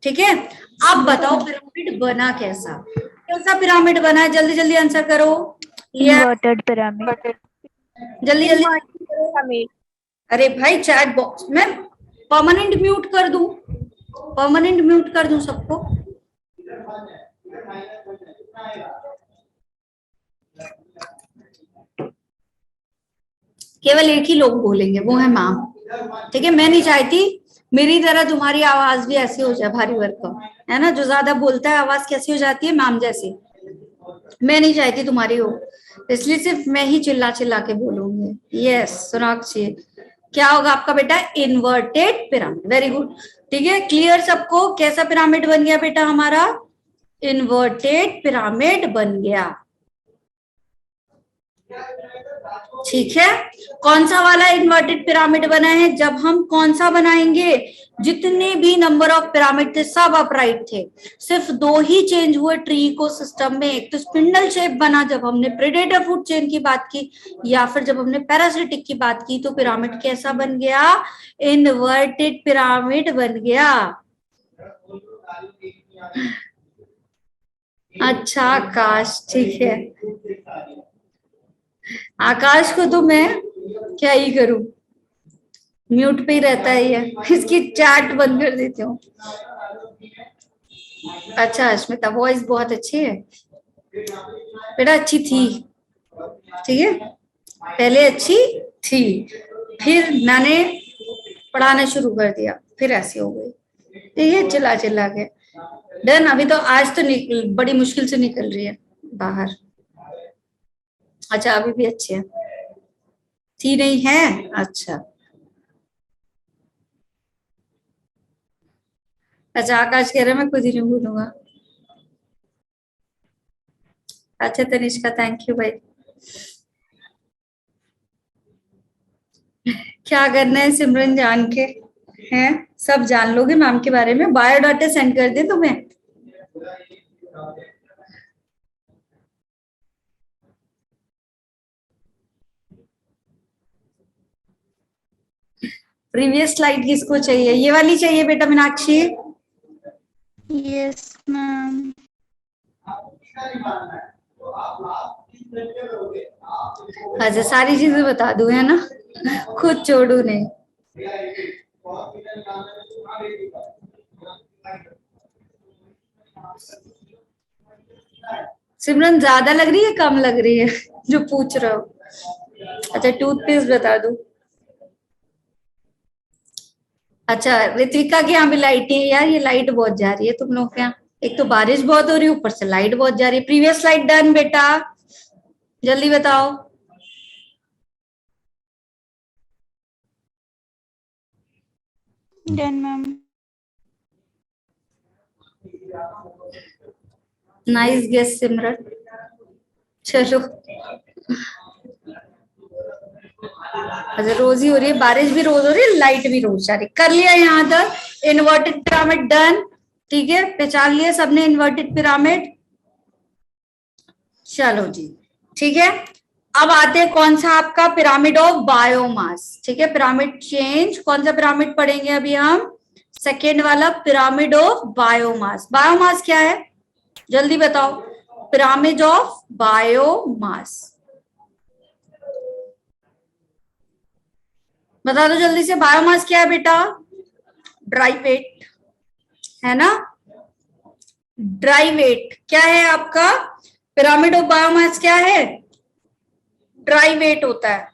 ठीक है, अब बताओ पिरामिड बना कैसा? कैसा पिरामिड बना है? जल्दी जल्दी आंसर करो। ये Inverted pyramid. जल्दी जल्दी। Pyramid. अरे भाई चैट बॉक्स में परमानेंट म्यूट कर दूं? परमानेंट म्यूट कर दूं सबको? केवल एक ही लोग बोलेंगे, वो है मैम। ठीक है, मैं नहीं चाहती मेरी तरह तुम्हारी आवाज भी ऐसी हो जाए, भारी भरकम, है ना? जो ज्यादा बोलता है आवाज कैसी हो जाती है? मैम जैसी। मैं नहीं चाहती तुम्हारी हो, इसलिए सिर्फ मैं ही चिल्ला चिल्ला के बोलूंगी। यस सोनाक्षी, क्या होगा आपका बेटा? Inverted pyramid. Very good. ठीक है, क्लियर सबको? कैसा पिरामिड बन गया बेटा हमारा? इन्वर्टेड पिरामिड बन गया। ठीक है, कौन सा वाला इन्वर्टेड पिरामिड बना है? जब हम कौन सा बनाएंगे? जितने भी नंबर ऑफ पिरामिड थे सब अपराइट थे, सिर्फ दो ही चेंज हुए ट्री इको सिस्टम में। एक तो स्पिंडल शेप बना जब हमने प्रेडेटर फूड चेन की बात की, या फिर जब हमने पैरासिटिक की बात की, तो पिरामिड कैसा बन गया? इन्वर्टेड पिरामिड बन गया। अच्छा आकाश, ठीक है। आकाश को तो मैं क्या ही करूं, म्यूट पे ही रहता है ये। इसकी चैट बंद कर देती हूँ। अच्छा अस्मिता, वॉइस बहुत अच्छी है बेटा, अच्छी थी। ठीक है, पहले अच्छी थी, फिर मैंने पढ़ाना शुरू कर दिया, फिर ऐसी हो गई। ठीक है, चिल्ला चिल्ला के। डन। अभी तो आज तो बड़ी मुश्किल से निकल रही है बाहर। अच्छा अभी भी अच्छी है, थी नहीं है? अच्छा अच्छा, आकाश कह रहे मैं खुद ही नहीं भूलूंगा। अच्छा तनिष्का, थैंक यू भाई। क्या करना है सिमरन जान के? हैं सब जान लोगे मैम के बारे में। बायोडाटा सेंड कर दे तुम्हें? प्रीवियस स्लाइड किसको चाहिए? ये वाली चाहिए बेटा मीनाक्षी? Yes, ma'am. अच्छा सारी चीजें बता दूं, है ना? खुद छोड़ू नहीं। सिमरन ज्यादा लग रही है कम लग रही है जो पूछ रहे हो? अच्छा टूथपेस्ट बता दूं? अच्छा ऋत्विका के यहाँ भी लाइट है यार, ये लाइट बहुत जा रही है तुम लोग के यहाँ। एक तो बारिश बहुत हो रही है, ऊपर से लाइट बहुत जा रही है। प्रीवियस स्लाइड डन बेटा, जल्दी बताओ। Done, ma'am. नाइस गेस सिमरन। चलो अच्छा, रोज ही हो रही है बारिश, भी रोज हो रही है, लाइट भी रोज जा रही। कर लिया यहाँ तक इन्वर्टेड पिरामिड डन। ठीक है, पहचान लिया सबने इन्वर्टेड पिरामिड? चलो जी ठीक है, अब आते हैं कौन सा आपका? Pyramid of biomass. ठीक है, पिरामिड चेंज। कौन सा पिरामिड पढ़ेंगे अभी हम? सेकेंड वाला, पिरामिड ऑफ बायोमास। बायोमास क्या है जल्दी बताओ? पिरामिड ऑफ बायोमास बता दो जल्दी से। बायोमास क्या है बेटा? ड्राई वेट, है ना? ड्राई वेट क्या है आपका? पिरामिड ऑफ बायोमास क्या है? ड्राई वेट होता है।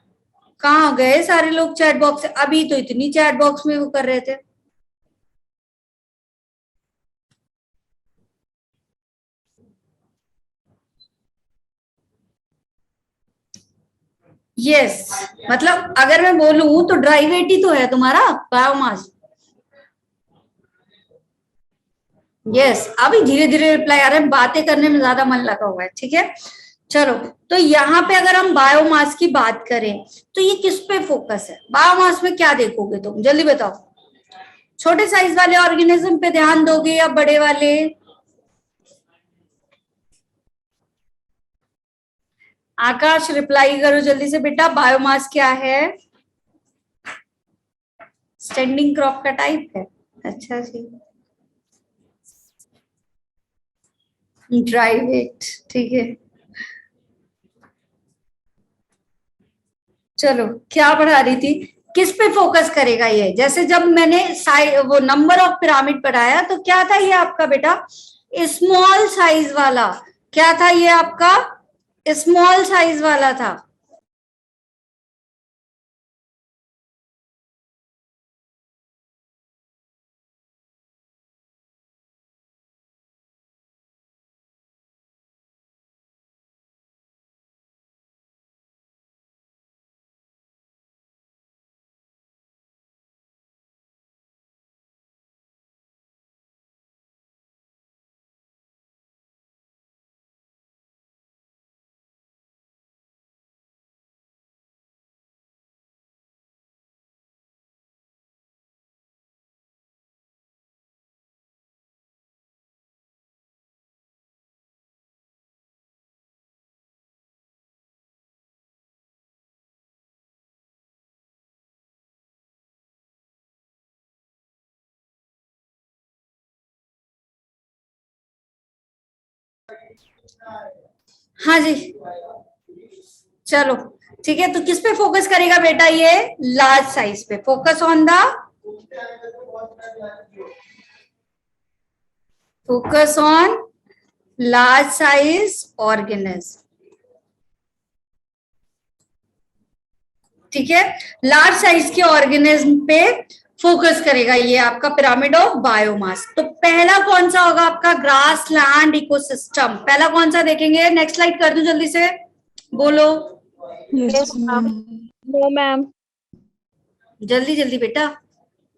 कहाँ गए सारे लोग चैट बॉक्स से? अभी तो इतनी चैट बॉक्स में वो कर रहे थे। यस मतलब अगर मैं बोलूं तो ड्राई वेट ही तो है तुम्हारा बायोमास। यस अभी धीरे धीरे रिप्लाई आ रहे हैं, बातें करने में ज्यादा मन लगा हुआ है। ठीक है चलो, तो यहाँ पे अगर हम बायोमास की बात करें तो ये किस पे फोकस है? बायोमास में क्या देखोगे तुम, जल्दी बताओ। छोटे साइज वाले ऑर्गेनिज्म पे ध्यान दोगे या बड़े वाले? आकाश रिप्लाई करो जल्दी से बेटा, बायोमास क्या है? स्टैंडिंग क्रॉप का टाइप है। अच्छा जी, ड्राई वेट, ठीक है। चलो क्या पढ़ा रही थी, किस पे फोकस करेगा ये? जैसे जब मैंने वो नंबर ऑफ पिरामिड पढ़ाया तो क्या था ये आपका बेटा? स्मॉल साइज वाला। क्या था ये आपका? स्मॉल साइज वाला था। हाँ जी चलो ठीक है, तो किस पे फोकस करेगा बेटा ये? लार्ज साइज पे। Focus on the, focus on large size organism. ठीक है, लार्ज साइज के ऑर्गेनिज्म पे फोकस करेगा ये आपका पिरामिड ऑफ बायोमास। तो पहला कौन सा होगा आपका? Grass land ecosystem. पहला कौन सा देखेंगे? नेक्स्ट स्लाइड कर दूं जल्दी से, बोलो। Yes, ma'am. No, ma'am. जल्दी जल्दी बेटा,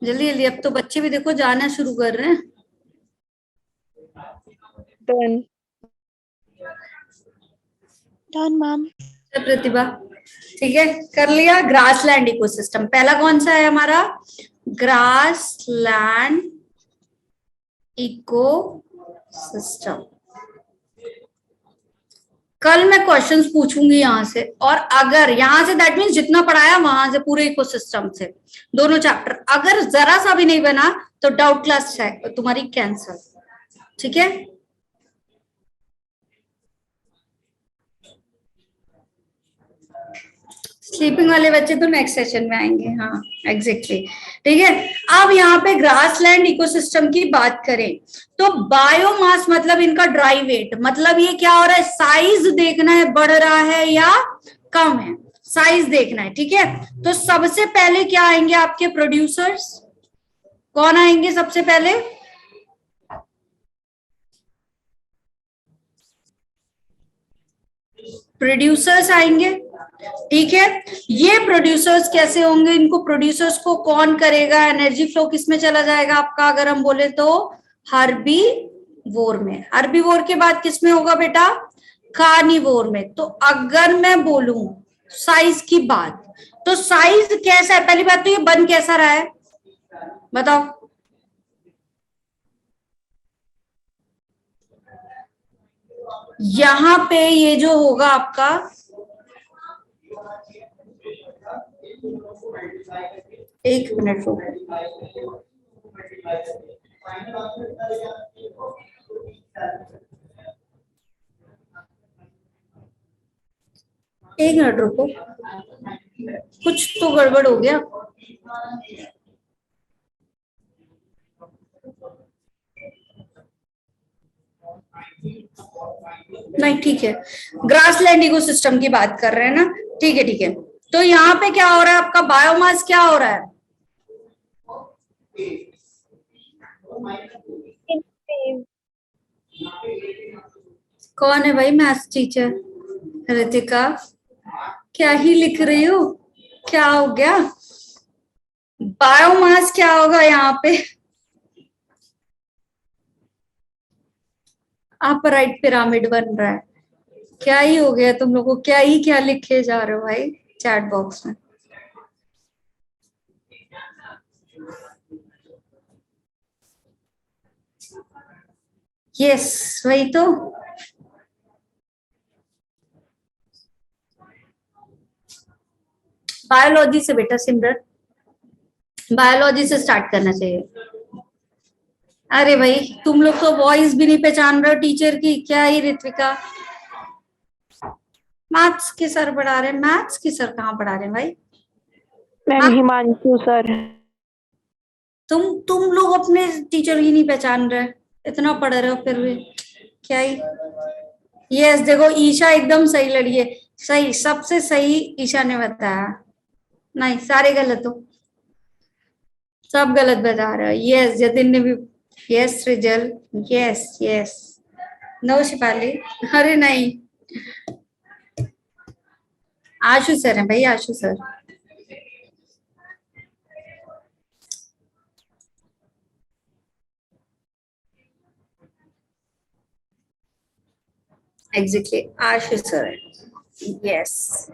जल्दी जल्दी, अब तो बच्चे भी देखो जाना शुरू कर रहे हैं। Done. Done, ma'am. प्रतिभा ठीक है कर लिया। ग्रासलैंड इकोसिस्टम पहला कौन सा है हमारा? Grassland ecosystem. कल मैं क्वेश्चंस पूछूंगी यहां से, और अगर यहां से दैट मीन्स जितना पढ़ाया वहां से पूरे इकोसिस्टम से दोनों चैप्टर, अगर जरा सा भी नहीं बना तो डाउट क्लास तुम्हारी कैंसल। ठीक है स्लीपिंग वाले बच्चे तो नेक्स्ट सेशन में आएंगे। हाँ एग्जैक्टली ठीक है। अब यहाँ पे ग्रासलैंड इकोसिस्टम की बात करें तो बायोमास मतलब इनका ड्राई वेट, मतलब ये क्या हो रहा है? साइज देखना है, बढ़ रहा है या कम है, साइज देखना है। ठीक है, तो सबसे पहले क्या आएंगे आपके प्रोड्यूसर्स? कौन आएंगे सबसे पहले? प्रोड्यूसर्स आएंगे। ठीक है, ये प्रोड्यूसर्स कैसे होंगे? इनको प्रोड्यूसर्स को कौन करेगा? एनर्जी फ्लो किस में चला जाएगा आपका? अगर हम बोले तो हर्बीवोर में। हर्बीवोर के बाद किस में होगा बेटा? कार्निवोर में। तो अगर मैं बोलूं साइज की बात, तो साइज कैसा है? पहली बात तो ये बन कैसा रहा है बताओ? यहां पे ये जो होगा आपका, एक मिनट रुको, एक मिनट रुको, कुछ तो गड़बड़ हो गया। नहीं ठीक है, ग्रासलैंड इकोसिस्टम की बात कर रहे हैं ना, ठीक है ठीक है। तो यहाँ पे क्या हो रहा है आपका बायोमास क्या हो रहा है? कौन है भाई मैथ्स टीचर? रितिका, क्या ही लिख रही हो? क्या हो गया? बायोमास क्या होगा यहाँ पे? अपराइट पिरामिड बन रहा है। क्या ही हो गया तुम लोगों को? क्या ही क्या लिखे जा रहे हो भाई चैट बॉक्स में? यस वही तो। बायोलॉजी से बेटा सिमरन, बायोलॉजी से स्टार्ट करना चाहिए। अरे भाई तुम लोग तो वॉइस भी नहीं पहचान रहे हो टीचर की, क्या ही ऋत्विका। मैथ्स के सर पढ़ा रहे हैं? मैथ्स के सर कहाँ पढ़ा रहे हैं भाई? Ma'am Himanshu sir. तुम लोग अपने टीचर ही नहीं पहचान रहे, इतना पढ़ रहे हो फिर भी क्या ही। यस देखो ईशा एकदम सही लड़ी है, सही सबसे सही ईशा ने बताया। नहीं सारे गलत हो, सब गलत बता रहे हो। यस जतिन ने भी, yes Rijal, yes yes. No Shipali, अरे नहीं आशु सर है भाई, Ashu sir. Exactly Ashu sir, yes.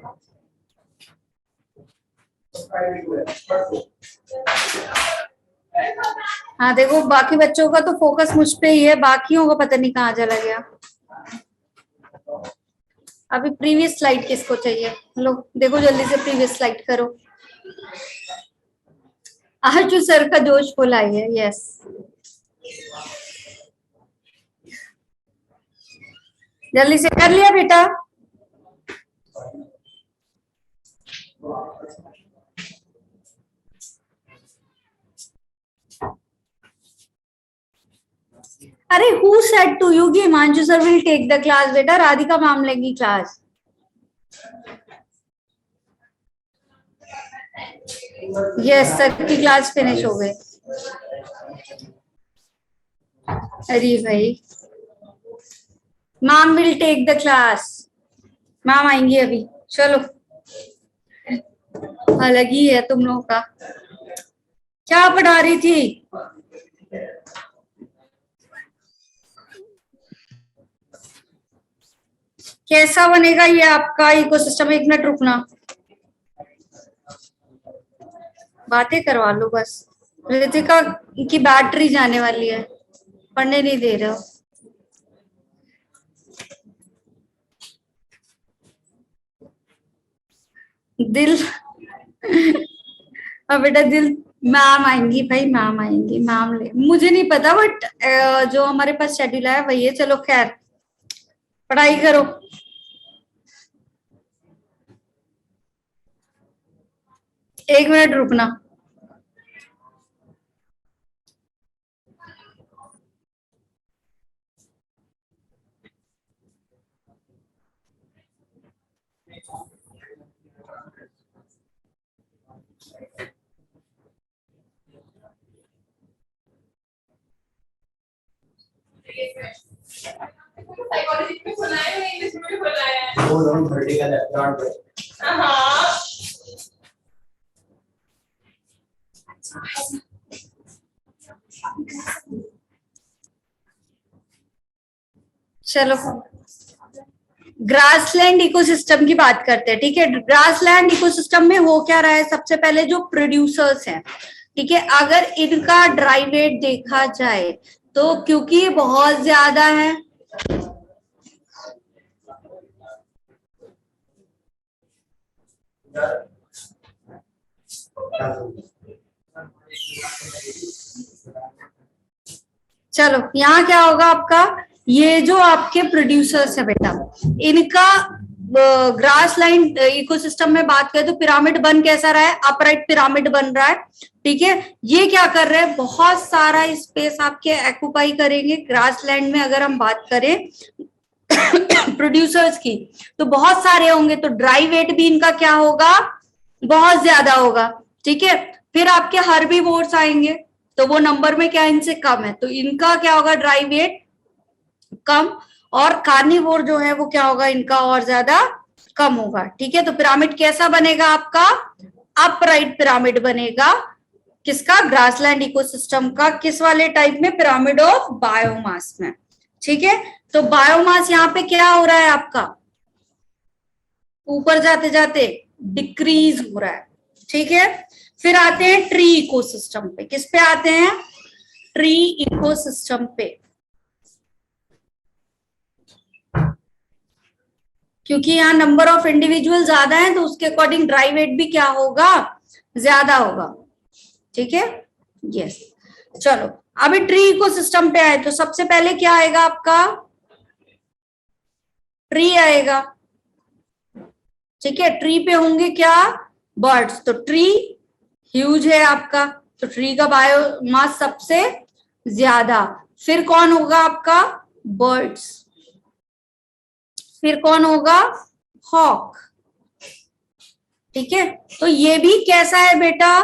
हाँ देखो बाकी बच्चों का तो फोकस मुझ पे ही है, बाकियों का पता नहीं कहाँ चला गया। अभी प्रीवियस स्लाइड किसको चाहिए? लो देखो जल्दी से प्रीवियस स्लाइड करो। आशु सर का जोश फुल आई है, यस। जल्दी से कर लिया बेटा? अरे हु सेड टू यू कि Himanshu sir will take the class? बेटा राधिका मैम लेंगी क्लास। यस सर की क्लास फिनिश हो गई। अरे भाई ma'am will take the class, ma'am आएंगी अभी। चलो अलग ही है तुम लोगों का। क्या पढ़ा रही थी? कैसा बनेगा ये आपका इकोसिस्टम? एक मिनट रुकना, बातें करवा लो बस। रितिका की बैटरी जाने वाली है, पढ़ने नहीं दे रहे हो। दिल अब बेटा दिल, मैम आएंगी भाई, मैम आएंगी, मैम ले, मुझे नहीं पता बट जो हमारे पास शेड्यूल है वही है। चलो खैर पढ़ाई करो। एक मिनट रुकना। साइकोलॉजी में खोला है, इंग्लिश में भी खोला है। वो लोग वर्टिकल ग्राउंड पे। हां चलो ग्रासलैंड इकोसिस्टम की बात करते हैं, ठीक है। ग्रासलैंड इकोसिस्टम में हो क्या रहा है? सबसे पहले जो प्रोड्यूसर्स हैं, ठीक है, अगर इनका ड्राई वेट देखा जाए तो क्योंकि ये बहुत ज्यादा है, चलो यहाँ क्या होगा आपका, ये जो आपके प्रोड्यूसर्स है बेटा, इनका ग्रास लैंड इकोसिस्टम में बात करें तो पिरामिड बन कैसा रहा है? अपराइट पिरामिड बन रहा है, ठीक है। ये क्या कर रहे हैं? बहुत सारा स्पेस आपके एक्यूपाई करेंगे ग्रास लैंड में। अगर हम बात करें प्रोड्यूसर्स की, तो बहुत सारे होंगे, तो ड्राई वेट भी इनका क्या होगा, बहुत ज्यादा होगा। ठीक है, फिर आपके हर्बीवोर्स आएंगे, तो वो नंबर में क्या इनसे कम है, तो इनका क्या होगा, ड्राई वेट कम, और कार्निवोर जो है वो क्या होगा, इनका और ज्यादा कम होगा। ठीक है, तो पिरामिड कैसा बनेगा आपका, अपराइट पिरामिड बनेगा, किसका, ग्रासलैंड इकोसिस्टम का, किस वाले टाइप में, पिरामिड ऑफ बायोमास में। ठीक है, तो बायोमास यहाँ पे क्या हो रहा है आपका, ऊपर जाते जाते डिक्रीज हो रहा है। ठीक है, फिर आते हैं ट्री इकोसिस्टम पे, किस पे आते हैं, ट्री इकोसिस्टम पे, क्योंकि यहाँ नंबर ऑफ इंडिविजुअल ज्यादा है, तो उसके अकॉर्डिंग ड्राई वेट भी क्या होगा, ज्यादा होगा। ठीक है, यस। चलो अभी ट्री इकोसिस्टम पे आए, तो सबसे पहले क्या आएगा आपका, ट्री आएगा। ठीक है, ट्री पे होंगे क्या, बर्ड्स, तो ट्री ह्यूज है आपका, तो ट्री का बायोमास सबसे ज्यादा। फिर कौन होगा आपका, बर्ड्स, फिर कौन होगा, हॉक। ठीक है, तो ये भी कैसा है बेटा,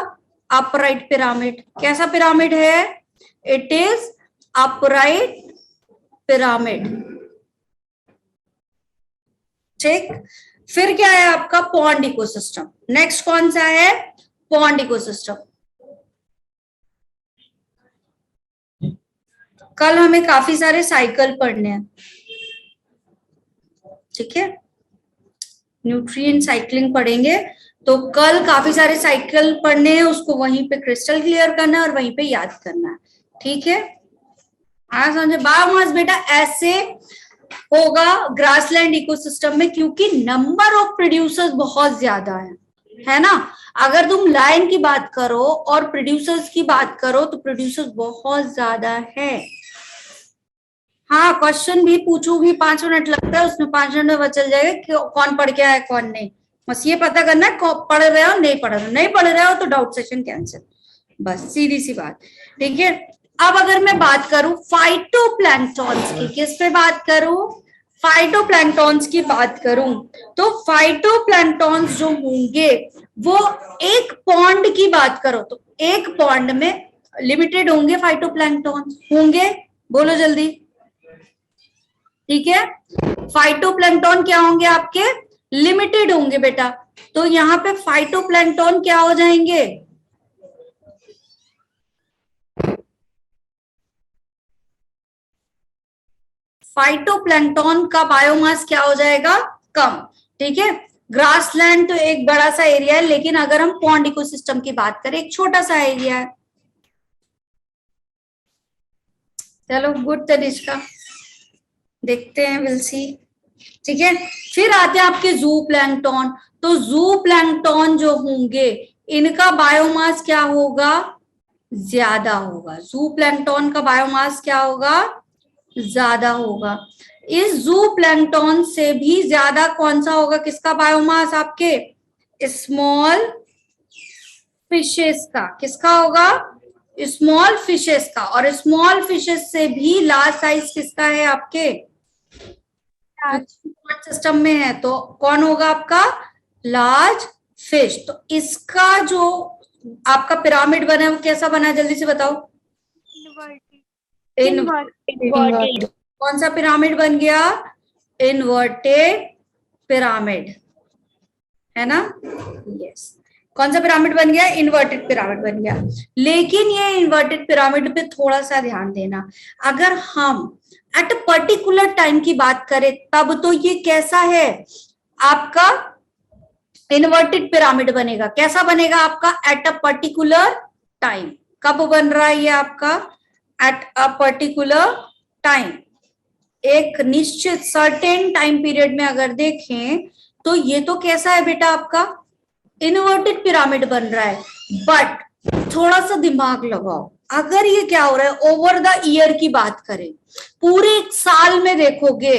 अपराइट पिरामिड। कैसा पिरामिड है, इट इज अपराइट पिरामिड। ठीक, फिर क्या है आपका, पॉन्ड इकोसिस्टम। नेक्स्ट कौन सा है, पॉन्ड इकोसिस्टम। कल हमें काफी सारे साइकिल पढ़ने हैं। ठीक है, न्यूट्रिएंट साइक्लिंग पढ़ेंगे, तो कल काफी सारे साइकिल पढ़ने हैं, उसको वहीं पे क्रिस्टल क्लियर करना है और वहीं पे याद करना है। ठीक है, आज समझे, बायोमास बेटा ऐसे होगा ग्रासलैंड इकोसिस्टम में, क्योंकि नंबर ऑफ प्रोड्यूसर्स बहुत ज्यादा है ना। अगर तुम लाइन की बात करो और प्रोड्यूसर्स की बात करो, तो प्रोड्यूसर्स बहुत ज्यादा है। हाँ, क्वेश्चन भी पूछूंगी, 5 मिनट लगता है उसमें, 5 मिनट में पता चल जाएगा कौन पढ़ के आया कौन नहीं। बस ये पता करना है पढ़ रहे हो नहीं पढ़ रहे हो, नहीं पढ़ रहे हो तो डाउट सेशन कैंसिल, बस सीधी सी बात। ठीक है, अब अगर मैं बात करूं फाइटोप्लैंक्टॉन्स की, किस पे बात करूं, फाइटोप्लैंक्टॉन्स की बात करूं, तो फाइटोप्लैंक्टॉन्स जो होंगे वो एक पॉन्ड की बात करो, तो एक पॉन्ड में लिमिटेड होंगे फाइटोप्लैंक्टॉन्स होंगे, बोलो जल्दी। ठीक है, फाइटोप्लैंक्टन क्या होंगे आपके, लिमिटेड होंगे बेटा, तो यहाँ पे फाइटोप्लैंक्टन क्या हो जाएंगे, फाइटोप्लैंक्टन का बायोमास क्या हो जाएगा, कम। ठीक है, ग्रासलैंड तो एक बड़ा सा एरिया है, लेकिन अगर हम पॉन्ड इकोसिस्टम की बात करें, एक छोटा सा एरिया है। चलो गुड तनिष्का, देखते हैं, विल सी। ठीक है, फिर आते हैं आपके जू प्लैंक्टन, तो जू प्लैंक्टन जो होंगे इनका बायोमास क्या होगा, ज्यादा होगा। जू प्लैंक्टन का बायोमास क्या होगा, ज्यादा होगा। इस जू प्लैंक्टन से भी ज्यादा कौन सा होगा, किसका बायोमास, आपके स्मॉल फिशेस का। किसका होगा, स्मॉल फिशेस का, और स्मॉल फिशेस से भी लार्ज साइज किसका है, आपके सिस्टम में है, तो कौन होगा आपका, लार्ज फिश। तो इसका जो आपका पिरामिड बना है वो कैसा बना है, जल्दी से बताओ। इनवर्टेड। कौन सा पिरामिड बन गया, इन्वर्टेड पिरामिड, है ना, यस। कौन सा पिरामिड बन गया, इन्वर्टेड पिरामिड बन गया। लेकिन ये इन्वर्टेड पिरामिड पे थोड़ा सा ध्यान देना, अगर हम एट अ पर्टिकुलर टाइम की बात करें तब तो ये कैसा है आपका, इन्वर्टेड पिरामिड बनेगा। कैसा बनेगा आपका, एट अ पर्टिकुलर टाइम। कब बन रहा है ये आपका, एट अ पर्टिकुलर टाइम, एक निश्चित सर्टेन टाइम पीरियड में अगर देखें तो ये तो कैसा है बेटा आपका, इन्वर्टेड पिरामिड बन रहा है। बट थोड़ा सा दिमाग लगाओ, अगर ये क्या हो रहा है, ओवर द ईयर की बात करें, पूरे एक साल में देखोगे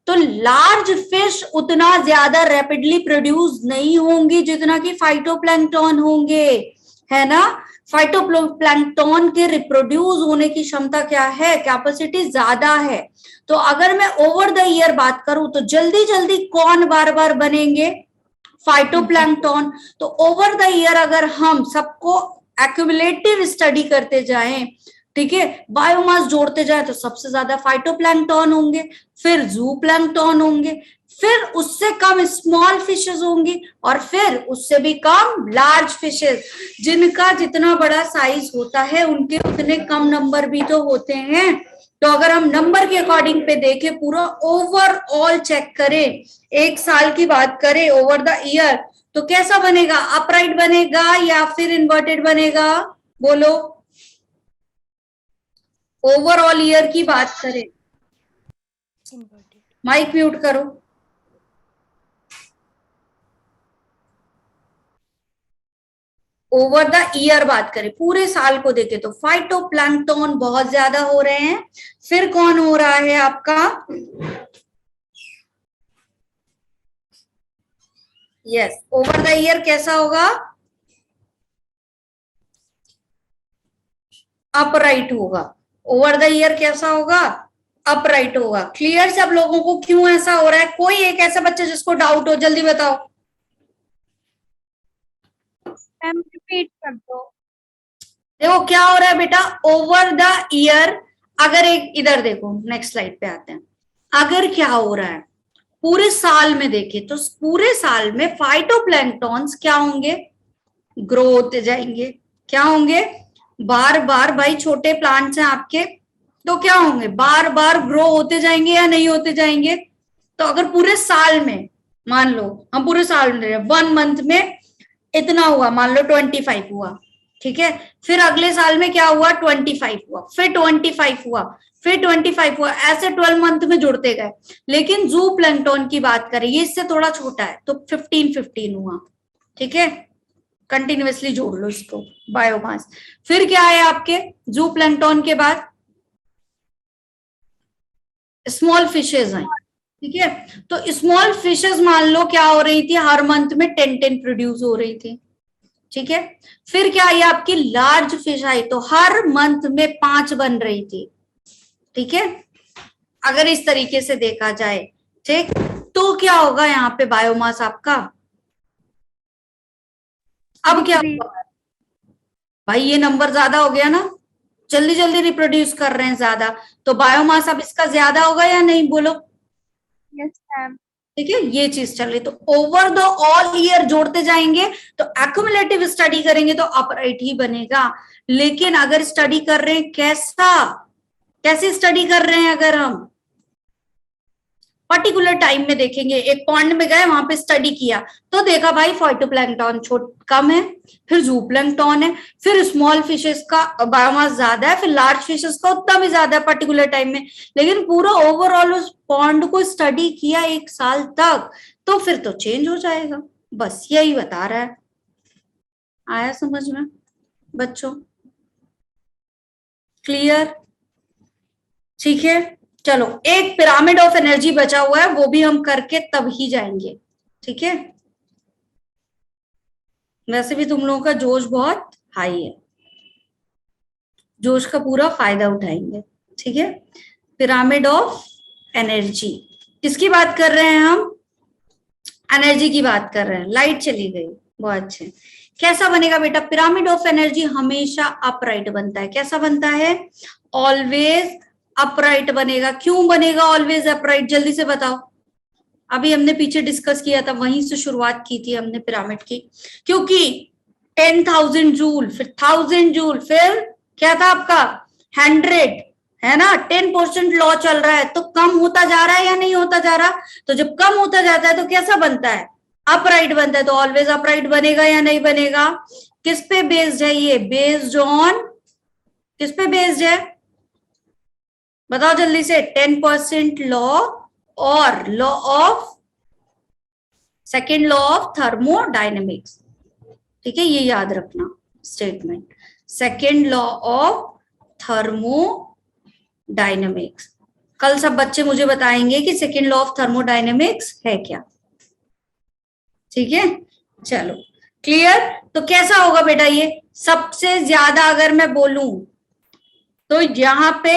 तो लार्ज फिश उतना ज्यादा रैपिडली प्रोड्यूस नहीं होंगी जितना कि फाइटोप्लैंक्टन होंगे, है ना। फाइटोप्लैंक्टन के रिप्रोड्यूस होने की क्षमता क्या है, कैपेसिटी ज्यादा है। तो अगर मैं ओवर द ईयर बात करूं तो जल्दी जल्दी कौन बार बार बनेंगे, फाइटोप्लैंक्टन। तो ओवर द ईयर अगर हम सबको एक्यूमुलेटिव स्टडी करते जाएं, ठीक है, बायोमास जोड़ते जाए, तो सबसे ज्यादा फाइटोप्लैंक्टन होंगे, फिर जू प्लैंक्टन होंगे, फिर उससे कम स्मॉल फिशेस होंगी, और फिर उससे भी कम लार्ज फिशेस। जिनका जितना बड़ा साइज होता है उनके उतने कम नंबर भी तो होते हैं। तो अगर हम नंबर के अकॉर्डिंग पे देखें, पूरा ओवरऑल चेक करें, एक साल की बात करें ओवर द ईयर, तो कैसा बनेगा, अपराइट बनेगा या फिर इन्वर्टेड बनेगा, बोलो। ओवरऑल ईयर की बात करें, माइक म्यूट करो। ओवर द ईयर बात करें, पूरे साल को देखें, तो फाइटोप्लैंक्टन बहुत ज्यादा हो रहे हैं। फिर कौन हो रहा है आपका, यस, ओवर द ईयर कैसा होगा, अपराइट होगा। ओवर द ईयर कैसा होगा, अपराइट होगा। क्लियर सब लोगों को क्यों ऐसा हो रहा है? कोई एक ऐसा बच्चा जिसको डाउट हो, जल्दी बताओ। मैम रिपीट कर दो। देखो क्या हो रहा है बेटा, ओवर द ईयर, अगर एक इधर देखो, नेक्स्ट स्लाइड पे आते हैं। अगर क्या हो रहा है पूरे साल में देखें, तो पूरे साल में फाइटोप्लैंक्टन्स क्या होंगे, ग्रो होते जाएंगे। क्या होंगे, बार बार, भाई छोटे प्लांट्स हैं आपके, तो क्या होंगे, बार बार ग्रो होते जाएंगे या नहीं होते जाएंगे। तो अगर पूरे साल में, मान लो हम पूरे साल में 1 मंथ में इतना हुआ, मान लो 25 हुआ, ठीक है, फिर अगले साल में क्या हुआ, 25 हुआ, फिर 25 हुआ, फिर 25 हुआ, ऐसे 12 मंथ में जुड़ते गए। लेकिन जू प्लैंक्टन की बात करें, ये इससे थोड़ा छोटा है, तो 15 हुआ, ठीक है, कंटिन्यूअसली जोड़ लो इसको, बायोमास। फिर क्या है आपके जू प्लैंक्टन के बाद, स्मॉल फिशेज हैं, ठीक है। तो स्मॉल फिशेज मान लो क्या हो रही थी, हर मंथ में 10 प्रोड्यूस हो रही थी, ठीक है। फिर क्या आई आपकी लार्ज फिश आई, तो हर मंथ में 5 बन रही थी, ठीक है, अगर इस तरीके से देखा जाए, ठीक। तो क्या होगा यहाँ पे बायोमास आपका, अब क्या होगा भाई, ये नंबर ज्यादा हो गया ना, जल्दी जल्दी रिप्रोड्यूस कर रहे हैं ज्यादा, तो बायोमास अब इसका ज्यादा होगा या नहीं, बोलो। Yes ma'am. ठीक है, ये चीज चल रही। तो ओवर द ऑल ईयर जोड़ते जाएंगे, तो एक्यूमुलेटिव स्टडी करेंगे तो अपराइट ही बनेगा। लेकिन अगर स्टडी कर रहे हैं, कैसे स्टडी कर रहे हैं, अगर हम पर्टिकुलर टाइम में देखेंगे, एक पॉइंट में गए, वहां पे स्टडी किया, तो देखा भाई फाइटोप्लैंक्टन कम है, फिर जूप्लैंक्टन है, फिर स्मॉल फिशेस का बायोमास ज्यादा है, फिर लार्ज फिशेस का उतना भी ज्यादा है पर्टिकुलर टाइम में। लेकिन पूरा ओवरऑल उस पॉन्ड को स्टडी किया 1 साल तक, तो फिर तो चेंज हो जाएगा। बस यही बता रहा है। आया समझ में बच्चों? क्लियर? ठीक है, चलो एक पिरामिड ऑफ एनर्जी बचा हुआ है, वो भी हम करके तब ही जाएंगे, ठीक है। वैसे भी तुम लोगों का जोश बहुत हाई है, जोश का पूरा फायदा उठाएंगे, ठीक है। पिरामिड ऑफ एनर्जी, किसकी बात कर रहे हैं हम? एनर्जी की बात कर रहे हैं। लाइट चली गई, बहुत अच्छे। कैसा बनेगा बेटा पिरामिड ऑफ एनर्जी? हमेशा अपराइट बनता है। कैसा बनता है? ऑलवेज अपराइट बनेगा। क्यों बनेगा ऑलवेज अपराइट, जल्दी से बताओ। अभी हमने पीछे डिस्कस किया था, वहीं से शुरुआत की थी हमने पिरामिड की। क्योंकि 10,000 जूल, फिर 1000 जूल, फिर क्या था आपका 100, है ना। 10% लॉ चल रहा है, तो कम होता जा रहा है या नहीं होता जा रहा? तो जब कम होता जाता है तो कैसा बनता है? अपराइट बनता है। तो ऑलवेज अपराइट बनेगा या नहीं बनेगा? किस पे बेस्ड है ये? बेस्ड ऑन, किस पे बेस्ड है बताओ जल्दी से। 10% लॉ और law of, second law of thermodynamics, ठीक है, ये याद रखना statement. Second law of thermodynamics. कल सब बच्चे मुझे बताएंगे कि सेकेंड लॉ ऑफ थर्मोडायनेमिक्स है क्या, ठीक है। चलो क्लियर? तो कैसा होगा बेटा ये? सबसे ज्यादा अगर मैं बोलूं तो यहाँ पे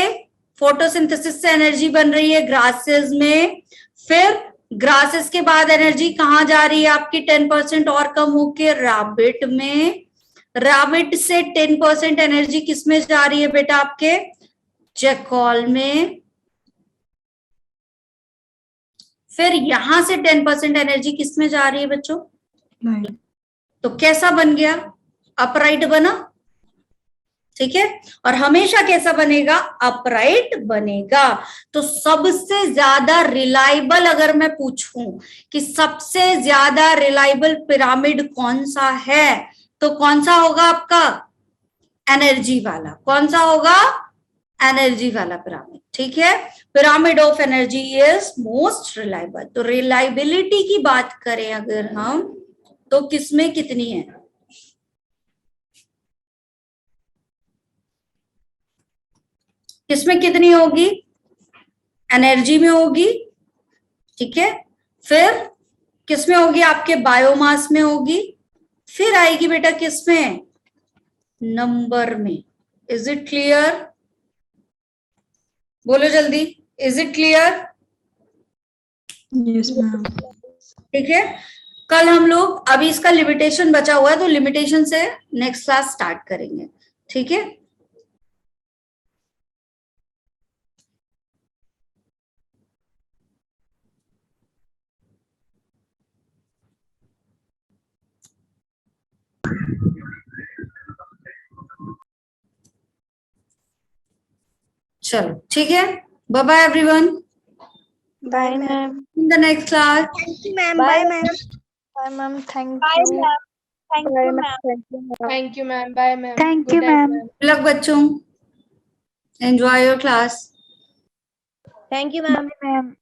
फोटोसिंथेसिस से एनर्जी बन रही है ग्रासेस में, फिर ग्रासेस के बाद एनर्जी कहाँ जा रही है आपकी 10% और कम होके रैबिट में, रैबिट से 10% एनर्जी किस में जा रही है बेटा आपके जैकॉल में, फिर यहां से 10% एनर्जी किस में जा रही है बच्चों तो कैसा बन गया अपराइट बना, ठीक है। और हमेशा कैसा बनेगा अपराइट बनेगा। तो सबसे ज्यादा रिलायबल अगर मैं पूछूं कि सबसे ज्यादा रिलायबल पिरामिड कौन सा है तो कौन सा होगा आपका एनर्जी वाला, कौन सा होगा एनर्जी वाला पिरामिड, ठीक है। Pyramid of energy is most reliable. तो रिलायबिलिटी की बात करें अगर हम तो किसमें कितनी है, किसमें कितनी होगी एनर्जी में होगी, ठीक है। फिर किसमें होगी आपके बायोमास में होगी, फिर आएगी बेटा किसमें नंबर में। इज इट क्लियर, बोलो जल्दी, is it clear? Yes ma'am. ठीक है। कल हम लोग, अभी इसका लिमिटेशन बचा हुआ है तो लिमिटेशन से नेक्स्ट क्लास स्टार्ट करेंगे, ठीक है। चलो ठीक है, bye bye everyone, bye ma'am. In the next class. Thank you, ma'am. Bye, ma'am. Bye ma'am, thank Bye, you. ma'am. Thank you, ma'am. Thank you, ma'am. Bye, ma'am. Thank Good you, night, ma'am. ma'am. Good luck बच्चों, enjoy your class. Thank you, ma'am. Ma'am.